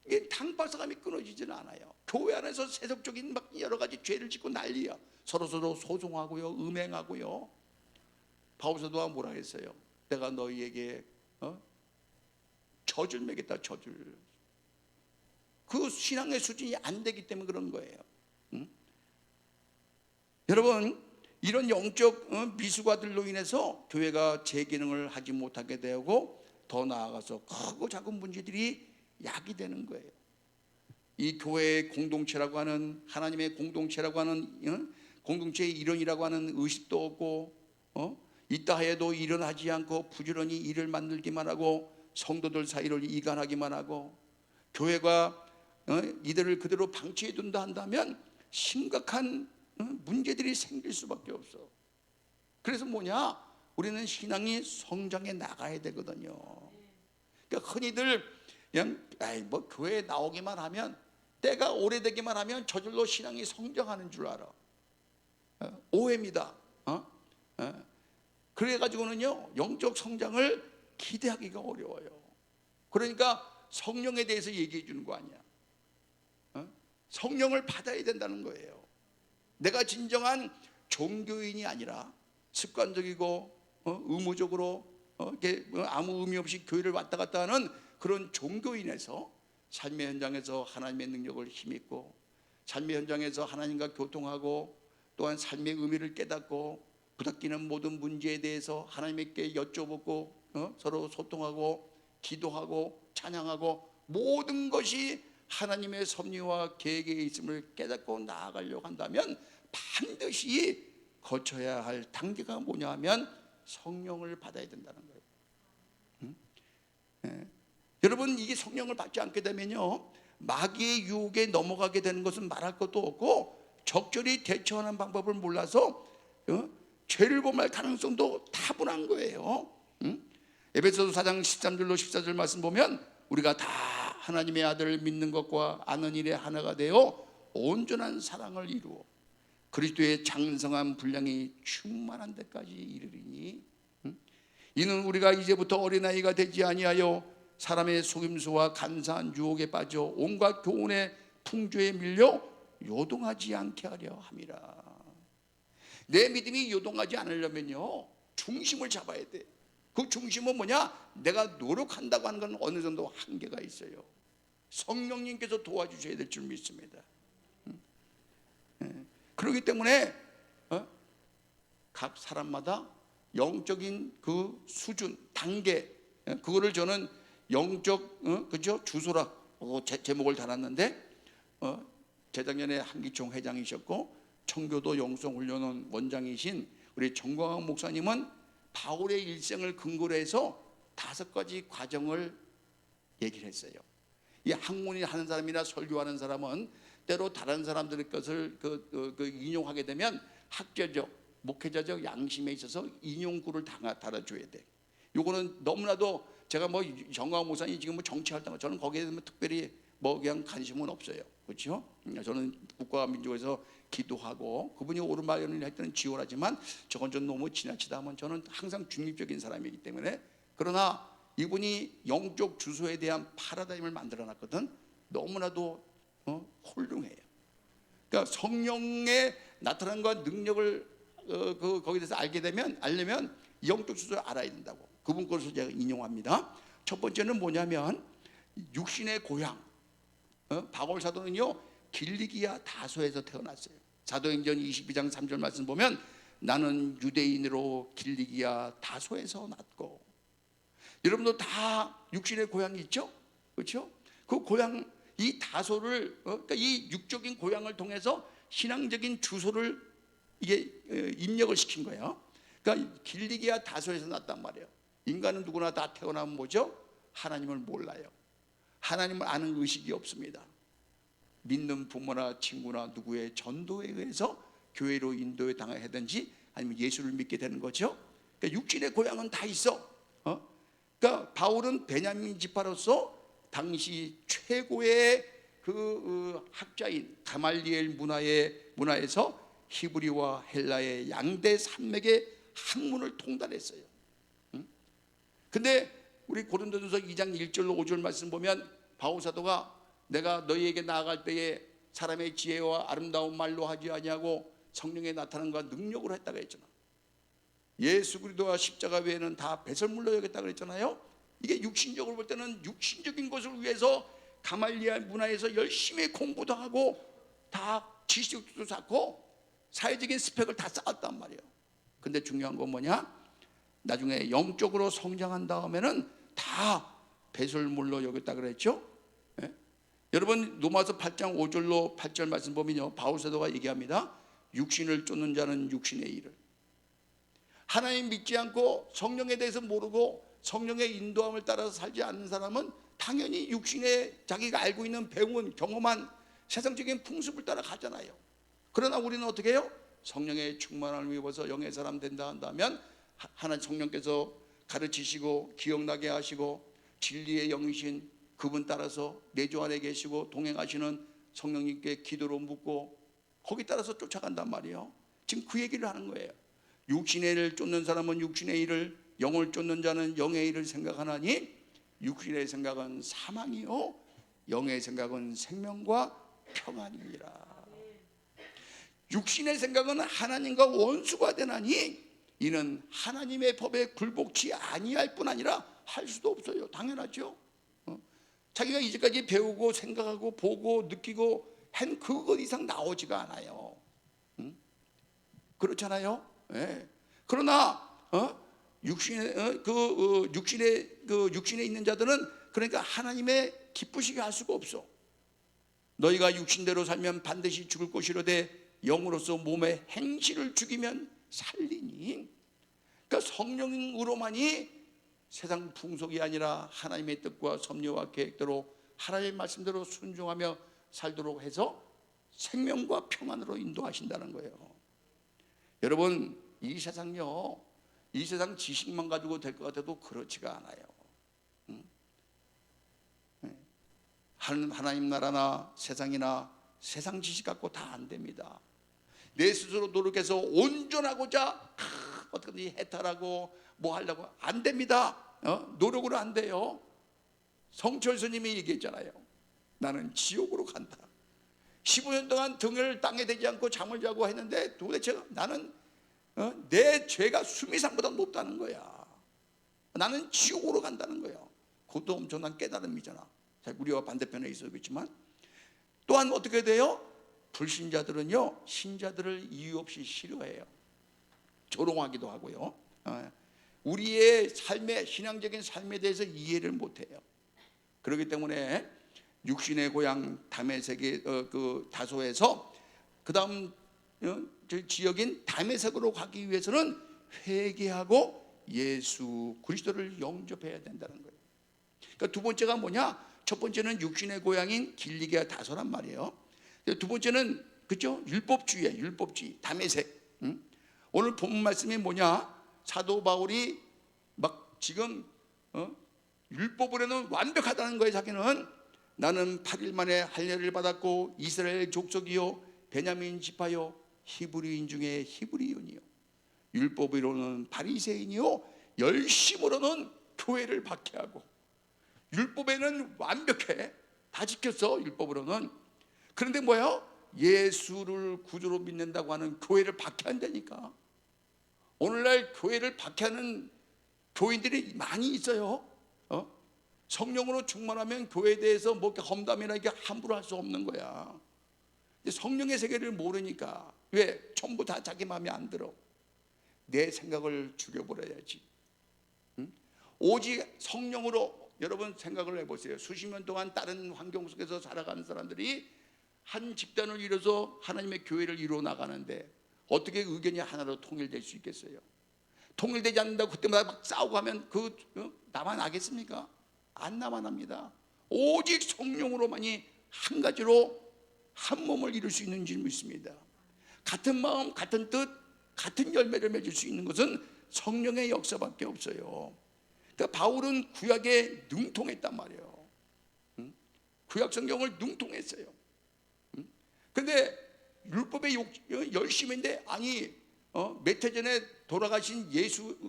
이게 당파사감이 끊어지지는 않아요. 교회 안에서 세속적인 막 여러 가지 죄를 짓고 난리야. 서로 소송하고요, 음행하고요. 바울사도가 뭐라 했어요? 내가 너희에게 젖을 먹였다, 젖을. 그 신앙의 수준이 안 되기 때문에 그런 거예요. 여러분, 이런 영적 미숙아들로 인해서 교회가 제 기능을 하지 못하게 되고 더 나아가서 크고 작은 문제들이 야기되는 거예요. 이 교회의 공동체라고 하는, 하나님의 공동체라고 하는 공동체의 일원이라고 하는 의식도 없고, 있다 해도 일어나지 않고 부지런히 일을 만들기만 하고 성도들 사이를 이간하기만 하고, 교회가 이들을 그대로 방치해 둔다 한다면 심각한 문제들이 생길 수밖에 없어. 그래서 뭐냐? 우리는 신앙이 성장해 나가야 되거든요. 그러니까 흔히들 그냥 뭐 교회에 나오기만 하면, 때가 오래되기만 하면 저절로 신앙이 성장하는 줄 알아. 오해입니다. 그래가지고는요, 영적 성장을 기대하기가 어려워요. 그러니까 성령에 대해서 얘기해 주는 거 아니야. 성령을 받아야 된다는 거예요. 내가 진정한 종교인이 아니라 습관적이고 의무적으로 이렇게 아무 의미 없이 교회를 왔다 갔다 하는 그런 종교인에서 삶의 현장에서 하나님의 능력을 힘입고, 삶의 현장에서 하나님과 교통하고, 또한 삶의 의미를 깨닫고 부닥치는 모든 문제에 대해서 하나님께 여쭤보고 서로 소통하고 기도하고 찬양하고, 모든 것이 하나님의 섭리와 계획에 있음을 깨닫고 나아가려고 한다면 반드시 거쳐야 할 단계가 뭐냐 하면 성령을 받아야 된다는 거예요. 여러분, 이게 성령을 받지 않게 되면요, 마귀의 유혹에 넘어가게 되는 것은 말할 것도 없고, 적절히 대처하는 방법을 몰라서 죄를 범할 가능성도 다분한 거예요. 에베소서 4장 13절로 14절 말씀 보면 우리가 다 하나님의 아들을 믿는 것과 아는 일에 하나가 되어 온전한 사랑을 이루어 그리스도의 장성한 분량이 충만한 데까지 이르리니, 이는 우리가 이제부터 어린아이가 되지 아니하여 사람의 속임수와 간사한 유혹에 빠져 온갖 교훈의 풍조에 밀려 요동하지 않게 하려 함이라. 내 믿음이 요동하지 않으려면요, 중심을 잡아야 돼. 그 중심은 뭐냐? 내가 노력한다고 하는 건 어느 정도 한계가 있어요. 성령님께서 도와주셔야 될 줄 믿습니다. 그렇기 때문에 각 사람마다 영적인 그 수준, 단계, 그거를 저는 영적 그죠? 주소라고 제목을 달았는데, 재작년에 한기총 회장이셨고 청교도 영성훈련원 원장이신 우리 정광훈 목사님은 바울의 일생을 근거로 해서 5가지 과정을 얘기를 했어요. 이 학문이 하는 사람이나 설교하는 사람은 때로 다른 사람들의 것을 인용하게 되면 학자적, 목회자적 양심에 있어서 인용구를 달아줘야 돼. 요거는 너무나도, 제가 뭐 정광훈 목사님 지금 뭐 정치활동, 저는 거기에 대해서 특별히 뭐 그냥 관심은 없어요. 그렇죠? 저는 국가와 민족에서 기도하고 그분이 옳은 말을 할 때는 지원하지만 저건 좀 너무 지나치다 하면 저는 항상 중립적인 사람이기 때문에. 그러나 이분이 영적 주소에 대한 파라다임을 만들어 놨거든. 너무나도 훌륭해요. 그러니까 성령의 나타남과 능력을 거기에 대해서 알려면 영적 주소를 알아야 된다고. 그분 것을 제가 인용합니다. 첫 번째는 뭐냐면 육신의 고향. 바울 사도는요, 길리기아 다소에서 태어났어요. 사도행전 22장 3절 말씀 보면 나는 유대인으로 길리기아 다소에서 났고. 여러분도 다 육신의 고향이 있죠? 그렇죠? 그 고향, 이 다소를 그러니까 이 육적인 고향을 통해서 신앙적인 주소를 이게 입력을 시킨 거예요. 그러니까 길리기아 다소에서 났단 말이에요. 인간은 누구나 다 태어나면 뭐죠? 하나님을 몰라요. 하나님을 아는 의식이 없습니다. 믿는 부모나 친구나 누구의 전도에 의해서 교회로 인도에 당하든지 아니면 예수를 믿게 되는 거죠. 그러니까 육신의 고향은 다 있어. 그러니까 바울은 베냐민 지파로서 당시 최고의 그 학자인 가말리엘 문화에서 히브리와 헬라의 양대 산맥의 학문을 통달했어요. 근데 우리 고린도전서 2장 1절로 5절 말씀 보면 바울 사도가 내가 너희에게 나아갈 때에 사람의 지혜와 아름다운 말로 하지 아니하고 성령의 나타남과 능력으로 했다고 했잖아. 예수 그리스도와 십자가 외에는 다 배설물로 여겼다 그랬잖아요. 이게 육신적으로 볼 때는 육신적인 것을 위해서 가말리엘 문화에서 열심히 공부도 하고 다 지식도 쌓고 사회적인 스펙을 다 쌓았단 말이에요. 근데 중요한 건 뭐냐? 나중에 영적으로 성장한 다음에는 다 배설물로 여겼다 그랬죠. 예? 여러분 로마서 8장 5절로 8절 말씀 보면요, 바울 사도가 얘기합니다. 육신을 쫓는 자는 육신의 일을, 하나님 믿지 않고 성령에 대해서 모르고 성령의 인도함을 따라서 살지 않는 사람은 당연히 육신에 자기가 알고 있는 배운 경험한 세상적인 풍습을 따라 가잖아요. 그러나 우리는 어떻게 해요? 성령의 충만함을 입어서 영의 사람 된다 한다면 하나님 성령께서 가르치시고 기억나게 하시고 진리의 영이신 그분 따라서 내주 안에 계시고 동행하시는 성령님께 기도로 묻고 거기 따라서 쫓아간단 말이에요. 지금 그 얘기를 하는 거예요. 육신의 일을 쫓는 사람은 육신의 일을, 영을 쫓는 자는 영의 일을 생각하나니 육신의 생각은 사망이요 영의 생각은 생명과 평안이니라. 육신의 생각은 하나님과 원수가 되나니 이는 하나님의 법에 굴복치 아니할 뿐 아니라 할 수도 없어요. 당연하죠. 자기가 이제까지 배우고 생각하고 보고 느끼고 한 그것 이상 나오지가 않아요. 그렇잖아요. 네. 그러나 육신에 있는 자들은 그러니까 하나님의 기쁘시게 할 수가 없어. 너희가 육신대로 살면 반드시 죽을 것이로되 영으로서 몸의 행실을 죽이면 살리니. 그러니까 성령으로만이 세상 풍속이 아니라 하나님의 뜻과 섭리와 계획대로 하나님의 말씀대로 순종하며 살도록 해서 생명과 평안으로 인도하신다는 거예요. 여러분, 이 세상요, 이 세상 지식만 가지고 될 것 같아도 그렇지가 않아요. 하나님 나라나 세상이나 세상 지식 갖고 다 안 됩니다. 내 스스로 노력해서 온전하고자 어떻게든지 해탈하고 뭐 하려고 안 됩니다. 노력으로 안 돼요. 성철 스님이 얘기했잖아요. 나는 지옥으로 간다. 15년 동안 등을 땅에 대지 않고 잠을 자고 했는데 도대체 나는 내 죄가 수미상보다 높다는 거야. 나는 지옥으로 간다는 거예요. 그것도 엄청난 깨달음이잖아. 우리와 반대편에 있었겠지만 또한 어떻게 돼요? 불신자들은요 신자들을 이유 없이 싫어해요. 조롱하기도 하고요. 우리의 삶의 신앙적인 삶에 대해서 이해를 못해요. 그렇기 때문에 육신의 고향 다메섹의 그 다소에서 그 다음 지역인 다메섹으로 가기 위해서는 회개하고 예수 그리스도를 영접해야 된다는 거예요. 그러니까 두 번째가 뭐냐? 첫 번째는 육신의 고향인 길리기아 다소란 말이에요. 두 번째는 그죠? 율법주의예요. 율법주의 다메섹. 오늘 본문 말씀이 뭐냐? 사도 바울이 막 지금 율법으로는 완벽하다는 거예요. 자기는 나는 8일 만에 할례를 받았고 이스라엘 족속이요 베냐민 지파요 히브리인 중에 히브리인이요 율법으로는 바리새인이요 열심으로는 교회를 박해하고. 율법에는 완벽해. 다 지켰어 율법으로는. 그런데 뭐야? 예수를 구주로 믿는다고 하는 교회를 박해한다니까. 오늘날 교회를 박해하는 교인들이 많이 있어요. 성령으로 충만하면 교회에 대해서 뭐 험담이나 이게 함부로 할 수 없는 거야. 성령의 세계를 모르니까. 왜? 전부 다 자기 마음에 안 들어. 내 생각을 죽여버려야지. 오직 성령으로 여러분 생각을 해보세요. 수십 년 동안 다른 환경 속에서 살아가는 사람들이 한 집단을 이뤄서 하나님의 교회를 이루어 나가는데 어떻게 의견이 하나로 통일될 수 있겠어요? 통일되지 않는다고 그때마다 막 싸우고 하면 남아나겠습니까? 안 남아납니다. 오직 성령으로만이 한 가지로 한 몸을 이룰 수 있는 줄 믿습니다. 같은 마음, 같은 뜻, 같은 열매를 맺을 수 있는 것은 성령의 역사밖에 없어요. 그러니까 바울은 구약에 능통했단 말이에요. 구약 성경을 능통했어요. 근데 율법의 열심인데 몇 해 전에 돌아가신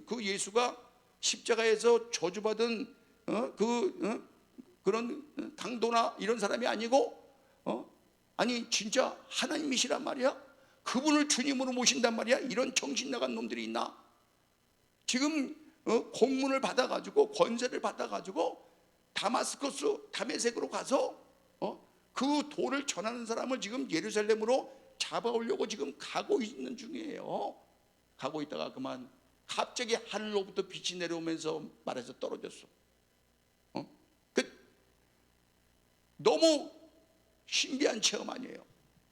그 예수가 십자가에서 저주받은 그런 강도나 이런 사람이 아니고 진짜 하나님이시란 말이야. 그분을 주님으로 모신단 말이야. 이런 정신 나간 놈들이 있나? 지금 공문을 받아가지고 권세를 받아가지고 다메섹으로 가서 그 도를 전하는 사람을 지금 예루살렘으로 잡아오려고 지금 가고 있는 중이에요. 가고 있다가 그만 갑자기 하늘로부터 빛이 내려오면서 말에서 떨어졌어. 너무 신비한 체험 아니에요?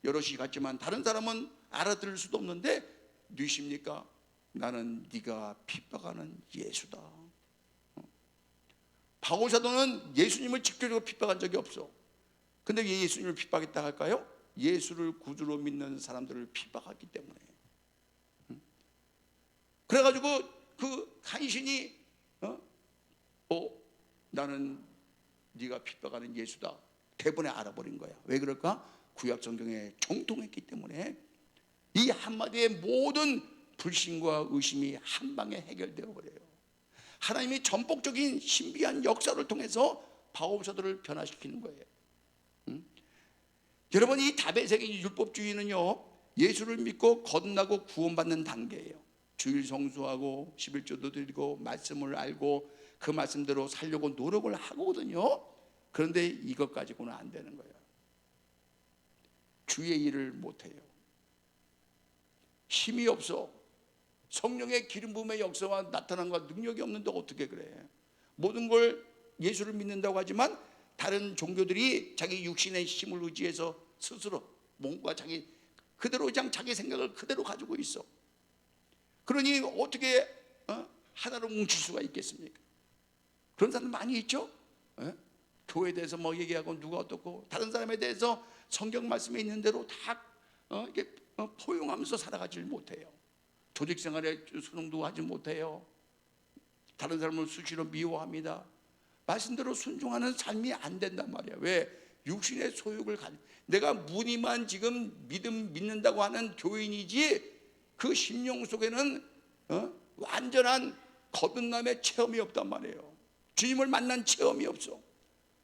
여럿이 갔지만 다른 사람은 알아들을 수도 없는데 누구십니까? 나는 네가 핍박하는 예수다. 바울 사도는 예수님을 직접적으로 핍박한 적이 없어. 근데 왜 예수님을 핍박했다 할까요? 예수를 구주로 믿는 사람들을 핍박했기 때문에. 그래가지고 그 간신히 나는 네가 핍박하는 예수다. 대번에 알아버린 거야. 왜 그럴까? 구약 성경에 정통했기 때문에. 이 한마디에 모든 불신과 의심이 한 방에 해결되어 버려요. 하나님이 전폭적인 신비한 역사를 통해서 바울 사도를 변화시키는 거예요. 여러분, 이 다베섹의 율법주의는요, 예수를 믿고 거듭나고 구원받는 단계예요. 주일 성수하고 11조도 드리고 말씀을 알고 그 말씀대로 살려고 노력을 하거든요. 그런데 이것 가지고는 안 되는 거예요. 주의 일을 못해요. 힘이 없어. 성령의 기름 부음의 역사와 나타남과 능력이 없는데 어떻게 그래? 모든 걸 예수를 믿는다고 하지만 다른 종교들이 자기 육신의 힘을 의지해서 스스로 뭔가 그대로 그냥 자기 생각을 그대로 가지고 있어. 그러니 어떻게 하나로 뭉칠 수가 있겠습니까? 그런 사람 많이 있죠. 교회에 대해서 뭐 얘기하고 누가 어떻고 다른 사람에 대해서 성경 말씀에 있는 대로 다 이렇게 포용하면서 살아가질 못해요. 조직 생활에 순응도 하지 못해요. 다른 사람을 수시로 미워합니다. 말씀대로 순종하는 삶이 안 된단 말이야. 왜? 육신의 소욕을 내가 무늬만 지금 믿는다고 하는 교인이지 그 심령 속에는 완전한 거듭남의 체험이 없단 말이에요. 주님을 만난 체험이 없어.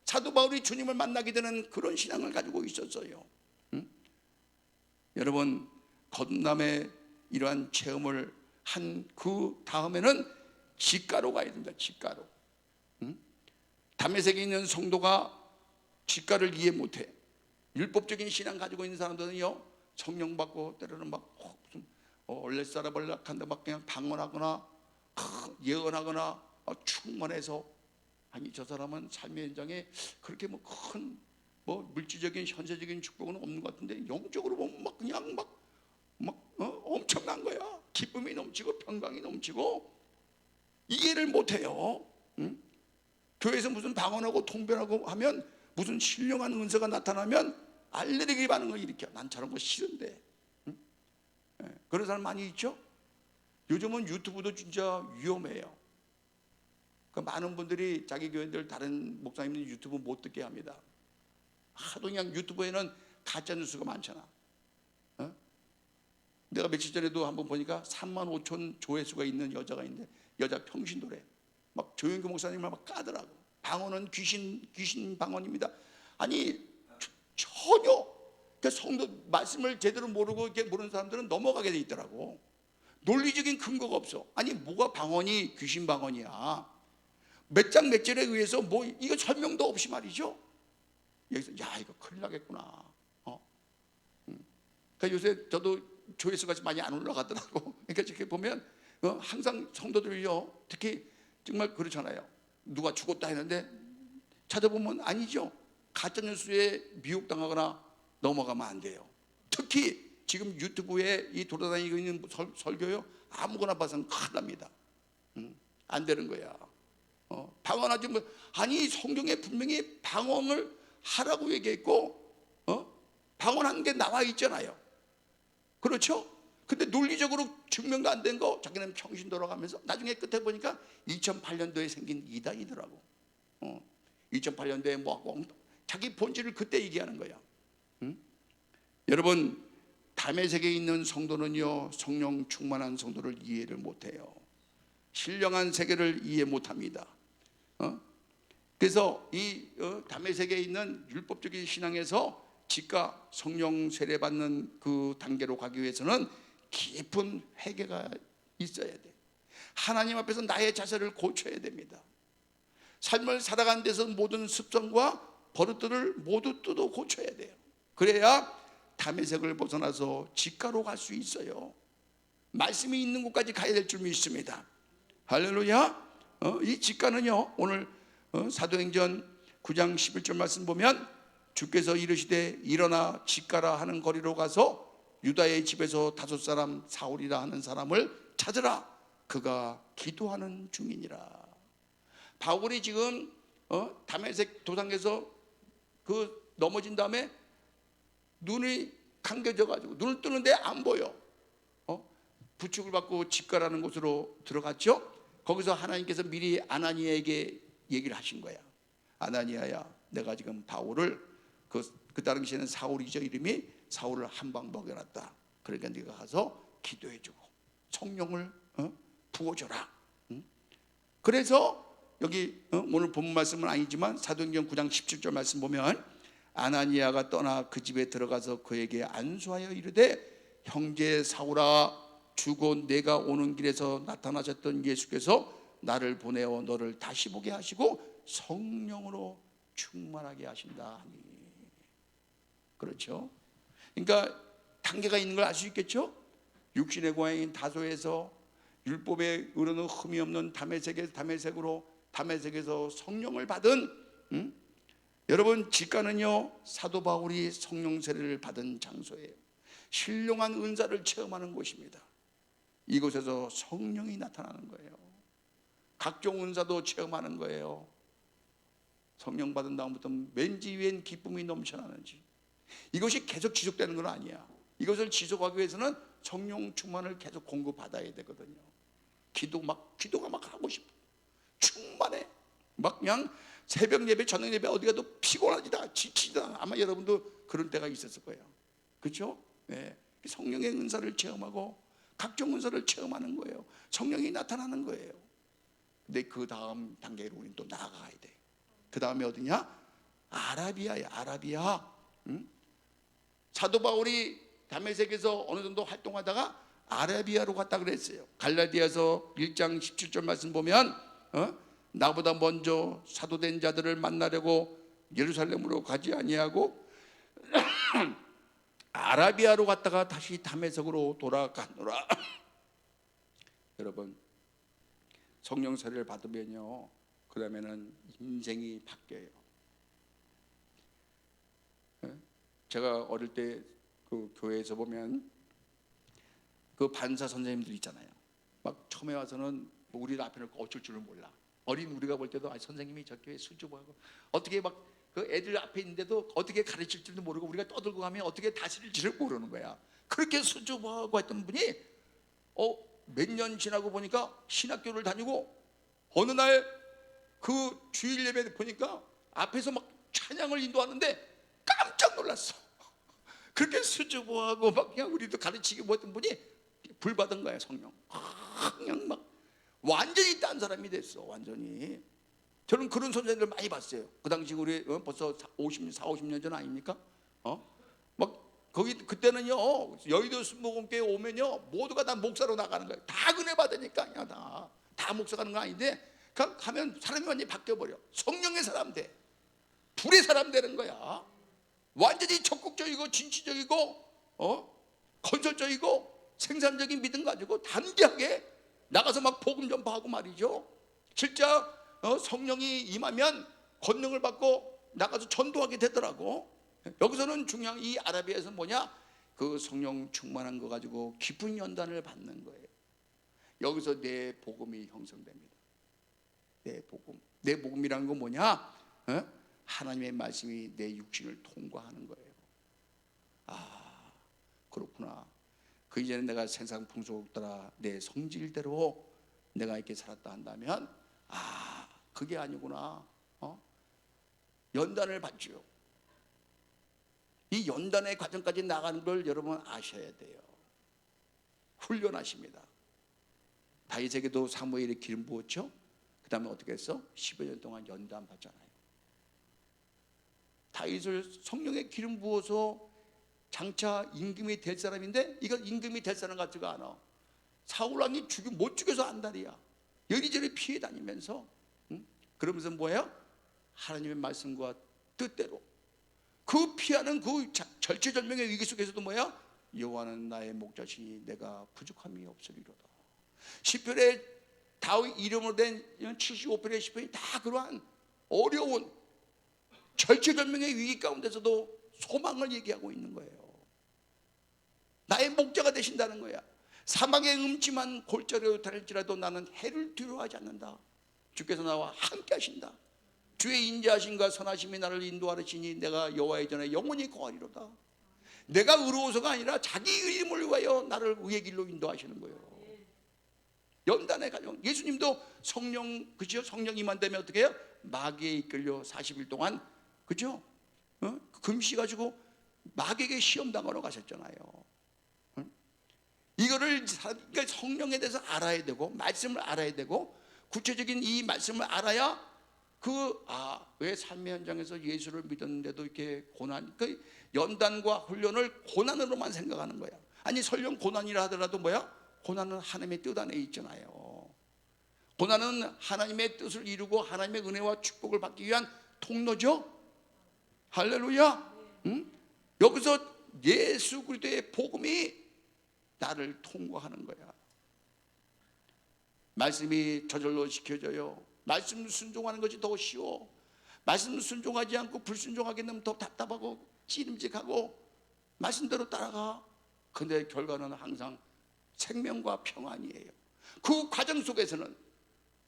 사도 바울이 주님을 만나게 되는 그런 신앙을 가지고 있었어요. 여러분, 거듭남의 이러한 체험을 한 그 다음에는 직가로 가야 됩니다. 직가로. 다메섹에 있는 성도가 직가를 이해 못해. 율법적인 신앙 가지고 있는 사람들은요, 성령 받고 때로는 막 무슨 얼레싸라벌락한데 막 그냥 방언하거나 예언하거나 충만해서 저 사람은 삶의 현장에 그렇게 큰 물질적인 현세적인 축복은 없는 것 같은데 영적으로 보면 그냥 엄청난 거야. 기쁨이 넘치고 평강이 넘치고 이해를 못해요. 교회에서 무슨 방언하고 통변하고 하면 무슨 신령한 은사가 나타나면 알레르기 반응을 일으켜. 난 저런 거 싫은데. 그런 사람 많이 있죠. 요즘은 유튜브도 진짜 위험해요. 많은 분들이 자기 교회들 다른 목사님들 유튜브 못 듣게 합니다. 하도 그냥 유튜브에는 가짜 뉴스가 많잖아. 내가 며칠 전에도 한번 보니까 35,000 조회수가 있는 여자가 있는데 여자 평신도래. 막 조영규 목사님을 막 까더라고. 방언은 귀신 방언입니다. 전혀 성도 말씀을 제대로 모르고 이렇게 모르는 사람들은 넘어가게 돼 있더라고. 논리적인 근거가 없어. 뭐가 방언이 귀신 방언이야. 몇 장 몇 절에 의해서 이거 설명도 없이 말이죠. 여기서 이거 큰일 나겠구나. 그러니까 요새 저도 조회수가 많이 안 올라가더라고. 그러니까 이렇게 보면 항상 성도들이요, 특히 정말 그렇잖아요. 누가 죽었다 했는데 찾아보면 아니죠. 가짜뉴스에 미혹당하거나 넘어가면 안 돼요. 특히 지금 유튜브에 이 돌아다니고 있는 설교요, 아무거나 봐서는 큰일 납니다. 안 되는 거야. 방언하지 뭐. 아니 성경에 분명히 방언을 하라고 얘기했고 방언한 게 나와 있잖아요. 그렇죠? 근데 논리적으로 증명도 안 된 거 자기는 평신 돌아가면서 나중에 끝에 보니까 2008년도에 생긴 이단이더라고. 2008년도에 뭐 자기 본질을 그때 얘기하는 거야. 여러분, 담의 세계에 있는 성도는요, 성령 충만한 성도를 이해를 못해요. 신령한 세계를 이해 못합니다. 그래서 이 담의 세계에 있는 율법적인 신앙에서 지가 성령 세례 받는 그 단계로 가기 위해서는 깊은 회개가 있어야 돼. 하나님 앞에서 나의 자세를 고쳐야 됩니다. 삶을 살아가는 데서 모든 습성과 버릇들을 모두 뜯어 고쳐야 돼요. 그래야 담의 색을 벗어나서 직가로 갈 수 있어요. 말씀이 있는 곳까지 가야 될 줄 믿습니다. 할렐루야. 이 직가는요, 오늘 사도행전 9장 11절 말씀 보면 주께서 이르시되 일어나 직가라 하는 거리로 가서 유다의 집에서 5사람 사울이라 하는 사람을 찾으라. 그가 기도하는 중이니라. 바울이 지금 다메섹 도상에서 그 넘어진 다음에 눈이 감겨져 가지고 눈을 뜨는데 안 보여. 부축을 받고 직가라는 곳으로 들어갔죠. 거기서 하나님께서 미리 아나니아에게 얘기를 하신 거야. 아나니아야, 내가 지금 바울을 그 당시에는 사울이죠, 이름이. 사울을 한 방 먹여놨다. 그러니까 네가 가서 기도해주고 성령을 부어줘라. 그래서 여기 오늘 본문 말씀은 아니지만 사도행전 9장 17절 말씀 보면 아나니아가 떠나 그 집에 들어가서 그에게 안수하여 이르되 형제 사울아, 주곧 내가 오는 길에서 나타나셨던 예수께서 나를 보내어 너를 다시 보게 하시고 성령으로 충만하게 하신다 하니. 그렇죠? 그러니까 단계가 있는 걸 알 수 있겠죠? 육신의 고향인 다소에서 율법에 의르는 흠이 없는 다메섹으로 다메섹에서 성령을 받은 여러분, 직가는요 사도 바울이 성령 세례를 받은 장소예요. 신령한 은사를 체험하는 곳입니다. 이곳에서 성령이 나타나는 거예요. 각종 은사도 체험하는 거예요. 성령 받은 다음부터 왠지 웬 기쁨이 넘쳐나는지. 이것이 계속 지속되는 건 아니야. 이것을 지속하기 위해서는 성령 충만을 계속 공급받아야 되거든요. 기도가 막 하고 싶어. 충만해. 막 그냥 새벽 예배, 저녁 예배 어디 가도 피곤하지다, 지치다. 아마 여러분도 그런 때가 있었을 거예요. 그렇죠? 네. 성령의 은사를 체험하고 각종 은사를 체험하는 거예요. 성령이 나타나는 거예요. 근데 그 다음 단계로 우리는 또 나아가야 돼. 그 다음에 어디냐? 아라비아야, 아라비아. 사도 바울이 다메섹에서 어느 정도 활동하다가 아라비아로 갔다 그랬어요. 갈라디아서 1장 17절 말씀 보면 나보다 먼저 사도된 자들을 만나려고 예루살렘으로 가지 아니하고 아라비아로 갔다가 다시 다메섹으로 돌아가노라. 여러분, 성령 세례를 받으면요, 그 다음에는 인생이 바뀌어요. 제가 어릴 때 그 교회에서 보면 그 반사 선생님들 있잖아요. 막 처음에 와서는 뭐 우리 앞에 놓고 어쩔 줄을 몰라. 어린 우리가 볼 때도 선생님이 저 교회 수줍어하고 어떻게 막 그 애들 앞에 있는데도 어떻게 가르칠 줄도 모르고 우리가 떠들고 가면 어떻게 다스릴지를 모르는 거야. 그렇게 수줍어하고 했던 분이 몇 년 지나고 보니까 신학교를 다니고 어느 날 그 주일 예배 보니까 앞에서 막 찬양을 인도하는데 깜짝 놀랐어. 그렇게 수줍어하고 막 그냥 우리도 가르치기 못했던 분이 불 받은 거야, 성령. 그냥 막 완전히 딴 사람이 됐어, 완전히. 저는 그런 선생님들 많이 봤어요. 그 당시 우리 벌써 50년 전 아닙니까? 막 거기 그때는요 여의도 순복음교회 오면요 모두가 다 목사로 나가는 거예요. 다 은혜 받으니까 그냥 다 목사 가는 거 아닌데 그냥 가면 사람이 완전히 바뀌어 버려. 성령의 사람 돼. 불의 사람 되는 거야. 완전히 적극적이고 진취적이고 건설적이고 생산적인 믿음 가지고 담대하게 나가서 막 복음 전파하고 말이죠. 진짜 성령이 임하면 권능을 받고 나가서 전도하게 되더라고. 여기서는 중요한 이 아라비아에서 뭐냐? 그 성령 충만한 거 가지고 깊은 연단을 받는 거예요. 여기서 내 복음이 형성됩니다. 내 복음. 내 복음이라는 건 뭐냐? 하나님의 말씀이 내 육신을 통과하는 거예요. 아, 그렇구나. 그 이전에 내가 세상 풍속 따라 내 성질대로 내가 이렇게 살았다 한다면, 아, 그게 아니구나. 연단을 받죠. 이 연단의 과정까지 나가는 걸 여러분 아셔야 돼요. 훈련하십니다. 다윗에게도 사무엘이 기름 부었죠. 그 다음에 어떻게 했어? 10여 년 동안 연단 받잖아요. 다윗을 성령의 기름 부어서 장차 임금이 될 사람인데, 이거 임금이 될 사람 같지가 않아. 사울왕이 못 죽여서 안달이야. 여리저리 피해 다니면서, 그러면서 뭐예요? 하나님의 말씀과 뜻대로 그 피하는 그 절체절명의 위기 속에서도 뭐야? 여호와는 나의 목자시니 내가 부족함이 없으리로다. 시편에 다윗 이름으로 된 75편의 시편이 다 그러한 어려운 절체절명의 위기 가운데서도 소망을 얘기하고 있는 거예요. 나의 목자가 되신다는 거야. 사망의 음침한 골짜기로 달릴지라도 나는 해를 두려워하지 않는다. 주께서 나와 함께 하신다. 주의 인자하심과 선하심이 나를 인도하시니 내가 여호와의 전에 영원히 거하리로다. 내가 의로워서가 아니라 자기 이름을 위하여 나를 의의 길로 인도하시는 거예요. 연단의 가정. 예수님도 성령, 그죠? 성령 임한다면 어떻게 해요? 마귀에 이끌려 40일 동안, 그죠? 금시 가지고 마귀에게 시험 당하러 가셨잖아요. 이거를 그러니까 성령에 대해서 알아야 되고, 말씀을 알아야 되고, 구체적인 이 말씀을 알아야 왜 삶의 현장에서 예수를 믿었는데도 이렇게 고난, 그 연단과 훈련을 고난으로만 생각하는 거야. 아니 설령 고난이라 하더라도 뭐야? 고난은 하나님의 뜻 안에 있잖아요. 고난은 하나님의 뜻을 이루고 하나님의 은혜와 축복을 받기 위한 통로죠. 할렐루야. 여기서 예수 그리스도의 복음이 나를 통과하는 거야. 말씀이 저절로 지켜져요. 말씀 순종하는 것이 더 쉬워. 말씀 순종하지 않고 불순종하게 되면 더 답답하고 찌름직하고 말씀대로 따라가. 근데 결과는 항상 생명과 평안이에요. 그 과정 속에서는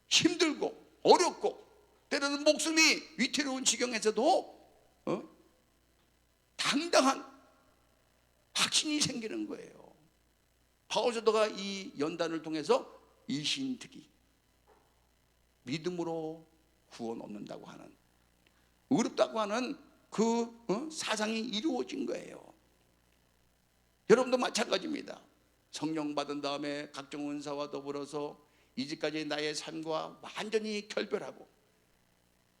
힘들고 어렵고 때로는 목숨이 위태로운 지경에서도 당당한 확신이 생기는 거예요. 바울 사도가 이 연단을 통해서 이신특위, 믿음으로 구원 얻는다고 하는, 어렵다고 하는 그 사상이 이루어진 거예요. 여러분도 마찬가지입니다. 성령 받은 다음에 각종 은사와 더불어서 이제까지 나의 삶과 완전히 결별하고,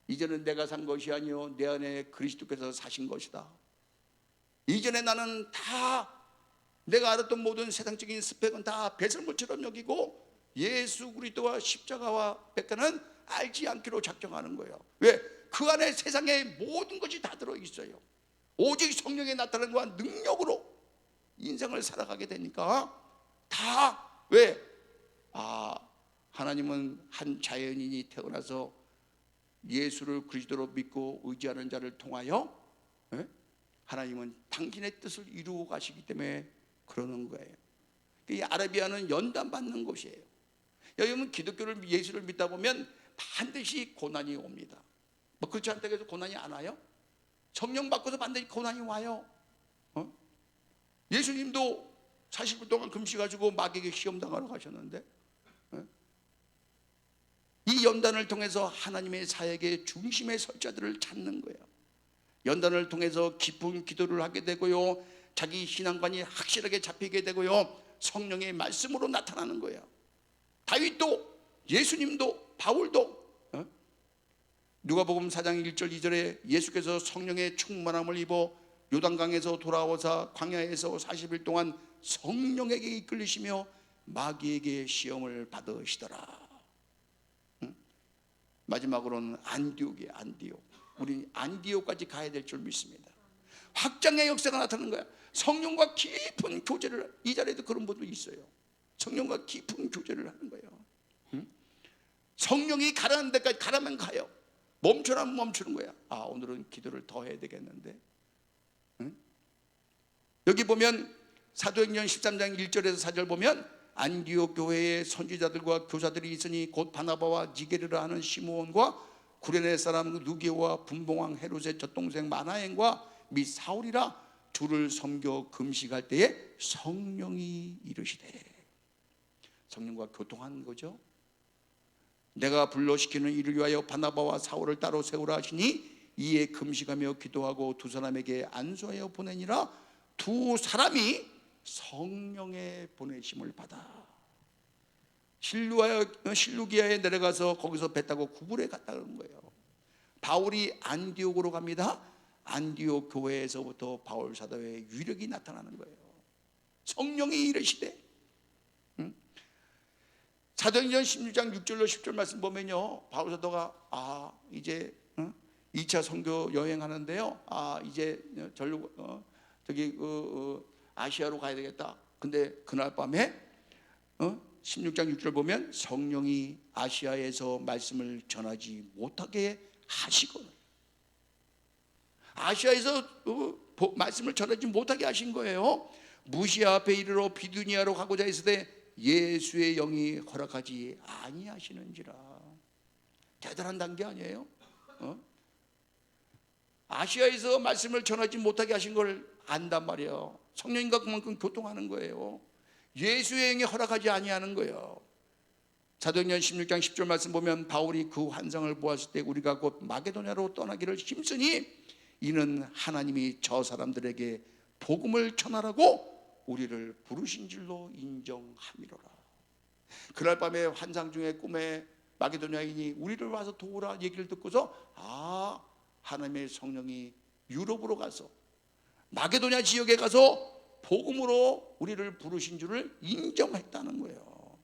이제는 내가 산 것이 아니요 내 안에 그리스도께서 사신 것이다. 이전에 나는 다 내가 알았던 모든 세상적인 스펙은 다 배설물처럼 여기고 예수 그리스도와 십자가와 백가는 알지 않기로 작정하는 거예요. 왜? 그 안에 세상의 모든 것이 다 들어있어요. 오직 성령의 나타나는 것과 능력으로 인생을 살아가게 되니까 다 왜? 하나님은 한 자연인이 태어나서 예수를 그리스도로 믿고 의지하는 자를 통하여 하나님은 당신의 뜻을 이루어 가시기 때문에 그러는 거예요. 이 아라비아는 연단받는 곳이에요. 여러분 기독교를 예수를 믿다 보면 반드시 고난이 옵니다. 뭐 그렇지 않다고 해서 고난이 안 와요? 성령 받고서 반드시 고난이 와요. 예수님도 40일 동안 금식하시고 마귀에게 시험 당하러 가셨는데, 이 연단을 통해서 하나님의 사역의 중심의 설자들을 찾는 거예요. 연단을 통해서 깊은 기도를 하게 되고요, 자기 신앙관이 확실하게 잡히게 되고요, 성령의 말씀으로 나타나는 거예요. 다윗도, 예수님도, 바울도, 누가복음 4장 1절 2절에 예수께서 성령의 충만함을 입어 요단강에서 돌아오사 광야에서 40일 동안 성령에게 이끌리시며 마귀에게 시험을 받으시더라. 마지막으로는 안디옥이에요. 안디옥. 우리 안디옥까지 가야 될 줄 믿습니다. 확장의 역사가 나타나는 거야. 성령과 깊은 교제를, 이 자리에도 그런 분도 있어요. 성령과 깊은 교제를 하는 거예요. 성령이 가라는 데까지 가라면 가요. 멈춰라면 멈추는 거야. 오늘은 기도를 더 해야 되겠는데. 응? 여기 보면 사도행전 13장 1절에서 4절 보면 안디옥 교회에 선지자들과 교사들이 있으니 곧 바나바와 니게르라 하는 시므온과 구레네 사람 누게와 분봉왕 헤롯의 젖동생 마나엔과 및 사울이라 주를 섬겨 금식할 때에 성령이 이르시되. 성령과 교통한 거죠. 내가 불러시키는 이를 위하여 바나바와 사울을 따로 세우라 하시니 이에 금식하며 기도하고 두 사람에게 안수하여 보내니라. 두 사람이 성령의 보내심을 받아 실루기아에 내려가서 거기서 배 타고 구불에 갔다는 거예요. 바울이 안디옥으로 갑니다. 안디옥 교회에서부터 바울 사도의 위력이 나타나는 거예요. 성령이 이르시되. 사도행전 16장 6절로 10절 말씀 보면요, 바울 사도가 이제 2차 선교 여행하는데요, 이제 아시아로 가야 되겠다. 근데 그날 밤에 16장 6절 보면 성령이 아시아에서 말씀을 전하지 못하게 하시거든. 아시아에서 말씀을 전하지 못하게 하신 거예요. 무시아 앞에 이르러 비두니아로 가고자 했을 때 예수의 영이 허락하지 아니하시는지라. 대단한 단계 아니에요? 아시아에서 말씀을 전하지 못하게 하신 걸 안단 말이에요. 성령님과 그만큼 교통하는 거예요. 예수의 영이 허락하지 아니하는 거예요. 사도행전 16장 10절 말씀 보면 바울이 그 환상을 보았을 때 우리가 곧 마게도냐로 떠나기를 힘쓰니 이는 하나님이 저 사람들에게 복음을 전하라고 우리를 부르신 줄로 인정함이로라. 그날 밤에 환상 중에 꿈에 마게도냐인이 우리를 와서 도우라 얘기를 듣고서 하나님의 성령이 유럽으로 가서 마게도냐 지역에 가서 복음으로 우리를 부르신 줄을 인정했다는 거예요.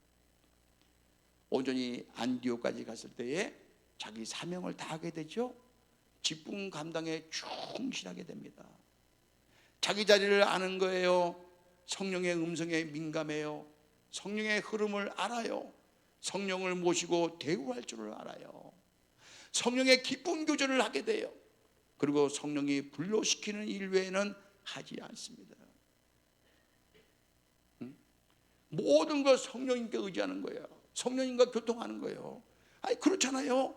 온전히 안디옥까지 갔을 때에 자기 사명을 다하게 되죠. 직분 감당에 충실하게 됩니다. 자기 자리를 아는 거예요. 성령의 음성에 민감해요. 성령의 흐름을 알아요. 성령을 모시고 대우할 줄을 알아요. 성령의 기쁜 교제를 하게 돼요. 그리고 성령이 불러시키는 일 외에는 하지 않습니다. 모든 걸 성령님께 의지하는 거예요. 성령님과 교통하는 거예요. 그렇잖아요.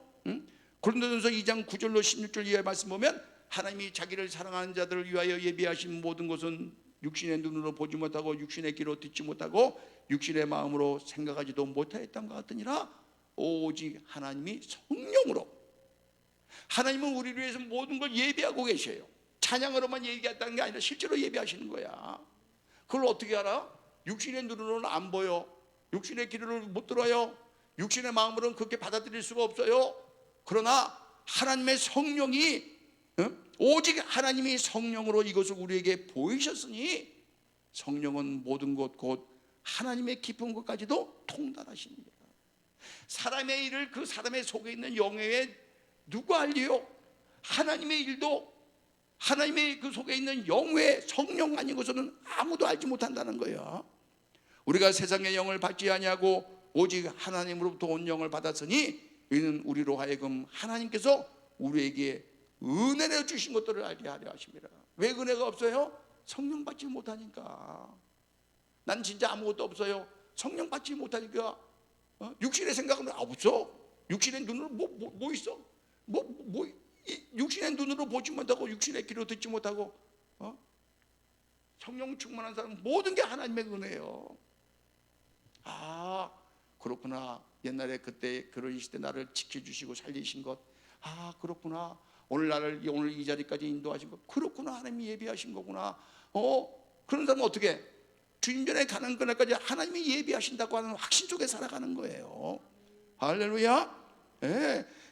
고린도전서 2장 9절로 16절 이하의 말씀 보면 하나님이 자기를 사랑하는 자들을 위하여 예비하신 모든 것은 육신의 눈으로 보지 못하고 육신의 귀로 듣지 못하고 육신의 마음으로 생각하지도 못하였던 것 같으니라. 오직 하나님이 성령으로. 하나님은 우리를 위해서 모든 걸 예비하고 계셔요. 찬양으로만 얘기했다는 게 아니라 실제로 예비하시는 거야. 그걸 어떻게 알아? 육신의 눈으로는 안 보여. 육신의 귀로는 못 들어요. 육신의 마음으로는 그렇게 받아들일 수가 없어요. 그러나 하나님의 성령이, 오직 하나님이 성령으로 이것을 우리에게 보이셨으니 성령은 모든 것 곧 하나님의 깊은 것까지도 통달하십니다. 사람의 일을 그 사람의 속에 있는 영에 누가 알리요? 하나님의 일도 하나님의 그 속에 있는 영의 성령 아니고서는 아무도 알지 못한다는 거예요. 우리가 세상의 영을 받지 아니하고 오직 하나님으로부터 온 영을 받았으니 이는 우리로 하여금 하나님께서 우리에게 은혜를 주신 것들을 알게 하려 하십니다. 왜 은혜가 없어요? 성령 받지 못하니까. 난 진짜 아무것도 없어요. 성령 받지 못하니까. 육신의 생각은 없어. 육신의 눈으로 뭐 있어? 육신의 눈으로 보지 못하고 육신의 귀로 듣지 못하고 성령 충만한 사람은 모든 게 하나님의 은혜예요. 그렇구나. 옛날에 그때 그런 시대 나를 지켜주시고 살리신 것. 그렇구나. 오늘 이 자리까지 인도하신 것. 그렇구나. 하나님이 예비하신 거구나. 그런 사람은 어떻게? 주님 전에 가는 그날까지 하나님이 예비하신다고 하는 확신 속에 살아가는 거예요. 할렐루야.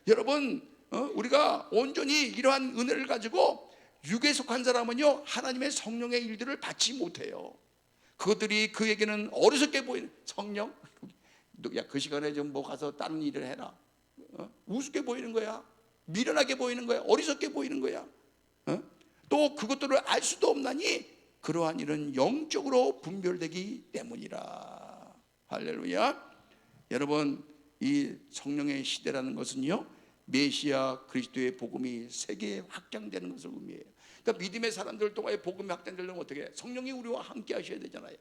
여러분, 우리가 온전히 이러한 은혜를 가지고 육에 속한 사람은요 하나님의 성령의 일들을 받지 못해요. 그것들이 그에게는 어리석게 보이는. 성령? 야, 그 시간에 좀 뭐 가서 다른 일을 해라. 우습게 보이는 거야. 미련하게 보이는 거야. 어리석게 보이는 거야. 또 그것들을 알 수도 없나니 그러한 일은 영적으로 분별되기 때문이라. 할렐루야. 여러분, 이 성령의 시대라는 것은요 메시아 그리스도의 복음이 세계에 확장되는 것을 의미해요. 그러니까 믿음의 사람들 동안에 복음이 확장되려면 어떻게 해요? 성령이 우리와 함께 하셔야 되잖아요.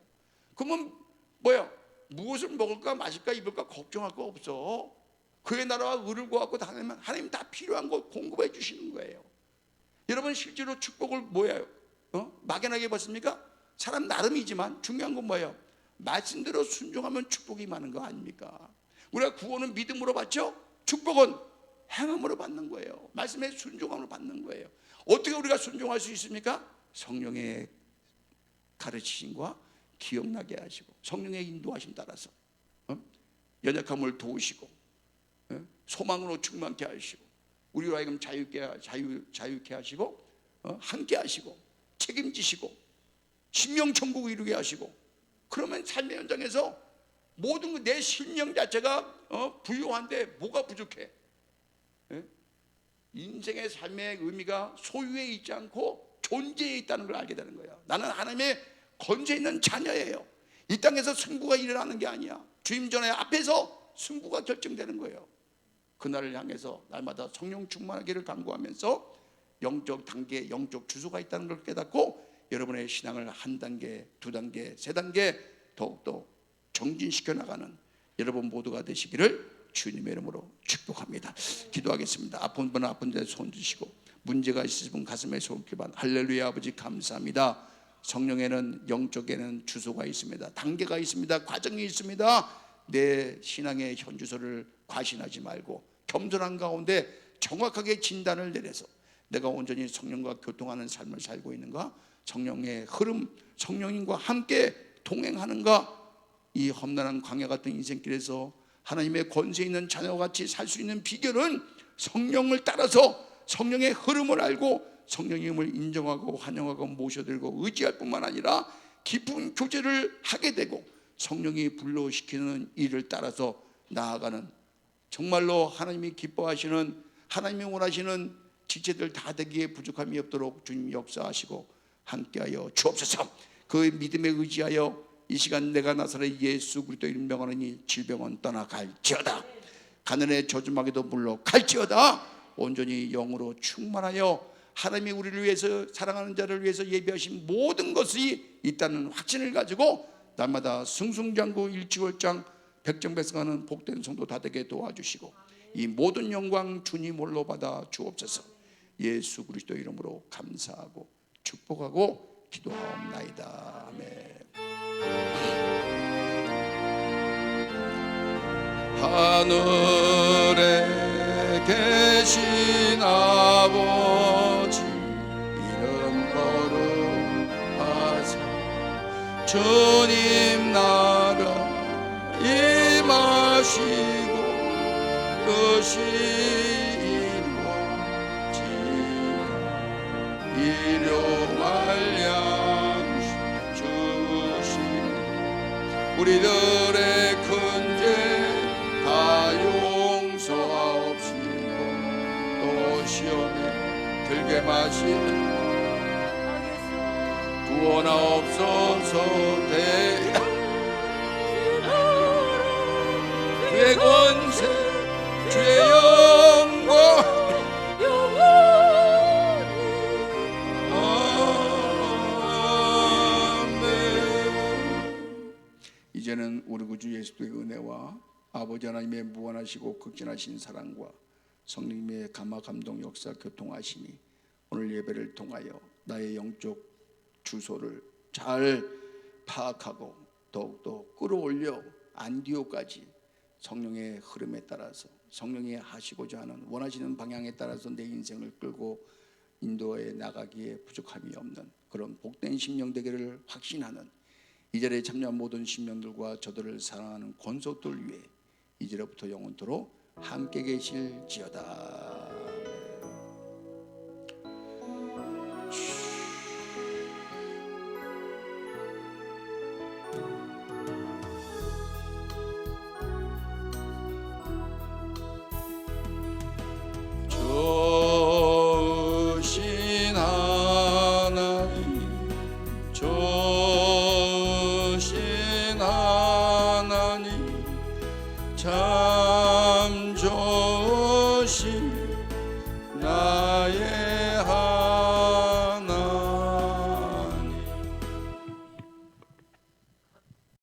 그러면 뭐야? 무엇을 먹을까 마실까 입을까 걱정할 거 없어. 그의 나라와 의를 구하고 다니면 하나님 다 필요한 거 공급해 주시는 거예요. 여러분 실제로 축복을 뭐예요? 막연하게 봤습니까? 사람 나름이지만 중요한 건 뭐예요? 말씀대로 순종하면 축복이 많은 거 아닙니까? 우리가 구원은 믿음으로 받죠? 축복은 행함으로 받는 거예요. 말씀에 순종함으로 받는 거예요. 어떻게 우리가 순종할 수 있습니까? 성령의 가르치심과 기억나게 하시고 성령의 인도하심 따라서 연약함을 도우시고 소망으로 충만케 하시고 우리로 하여금 자유케 하시고 함께 하시고 책임지시고 신명천국 이루게 하시고 그러면 삶의 현장에서 모든 내 신령 자체가 부유한데 뭐가 부족해? 인생의 삶의 의미가 소유에 있지 않고 존재에 있다는 걸 알게 되는 거예요. 나는 하나님의 건재 있는 자녀예요. 이 땅에서 승부가 일어나는 게 아니야. 주임 전에 앞에서 승부가 결정되는 거예요. 그날을 향해서 날마다 성령 충만하기를 간구하면서 영적 단계, 영적 주소가 있다는 걸 깨닫고 여러분의 신앙을 한 단계, 두 단계, 세 단계 더욱더 정진시켜 나가는 여러분 모두가 되시기를 주님의 이름으로 축복합니다. 기도하겠습니다. 아픈 분은 아픈 데 손 드시고 문제가 있으신 분 가슴에 손 기반. 할렐루야. 아버지 감사합니다. 성령에는 영적에는 주소가 있습니다. 단계가 있습니다. 과정이 있습니다. 내 신앙의 현주소를 과신하지 말고 겸손한 가운데 정확하게 진단을 내려서 내가 온전히 성령과 교통하는 삶을 살고 있는가, 성령의 흐름, 성령님과 함께 동행하는가, 이 험난한 광야 같은 인생길에서 하나님의 권세 있는 자녀와 같이 살 수 있는 비결은 성령을 따라서 성령의 흐름을 알고 성령님을 인정하고 환영하고 모셔들고 의지할 뿐만 아니라 깊은 교제를 하게 되고 성령이 불러시키는 일을 따라서 나아가는, 정말로 하나님이 기뻐하시는, 하나님이 원하시는 지체들 다 되기에 부족함이 없도록 주님 역사하시고 함께하여 주옵소서. 그 믿음에 의지하여 이 시간 내가 나사렛 예수 그리스도 이름 명하노니 질병은 떠나갈지어다, 가난의 저주마귀도 물러갈지어다. 온전히 영으로 충만하여 하나님이 우리를 위해서, 사랑하는 자를 위해서 예비하신 모든 것이 있다는 확신을 가지고 날마다 승승장구 일치월장 백정백승하는 복된 성도 다 되게 도와주시고 이 모든 영광 주님 홀로 받아 주옵소서. 예수 그리스도 이름으로 감사하고 축복하고 기도하옵나이다. 아멘. 하늘에 계신 아버지 이름 거룩하사 주님 나라 임하시고 뜻이 이루어지라. 일용할 양식 주시니 우리들의 큰 죄 다 용서하옵시고 또 시험에 들게 마시는 구원하옵소서. 주의 권세 주의 영광 아멘. 이제는 우리 구주 예수의 은혜와 아버지 하나님의 무한하시고 극진하신 사랑과 성령님의 감화 감동 역사 교통하심이 오늘 예배를 통하여 나의 영적 주소를 잘 파악하고 더욱더 끌어올려 안디오까지 성령의 흐름에 따라서 성령이 하시고자 하는 원하시는 방향에 따라서 내 인생을 끌고 인도해 나가기에 부족함이 없는 그런 복된 심령 되기를 확신하는 이 자리에 참여한 모든 심령들과 저들을 사랑하는 권속들 위해 이제로부터 영원토록 함께 계실지어다. 주신 하나님 참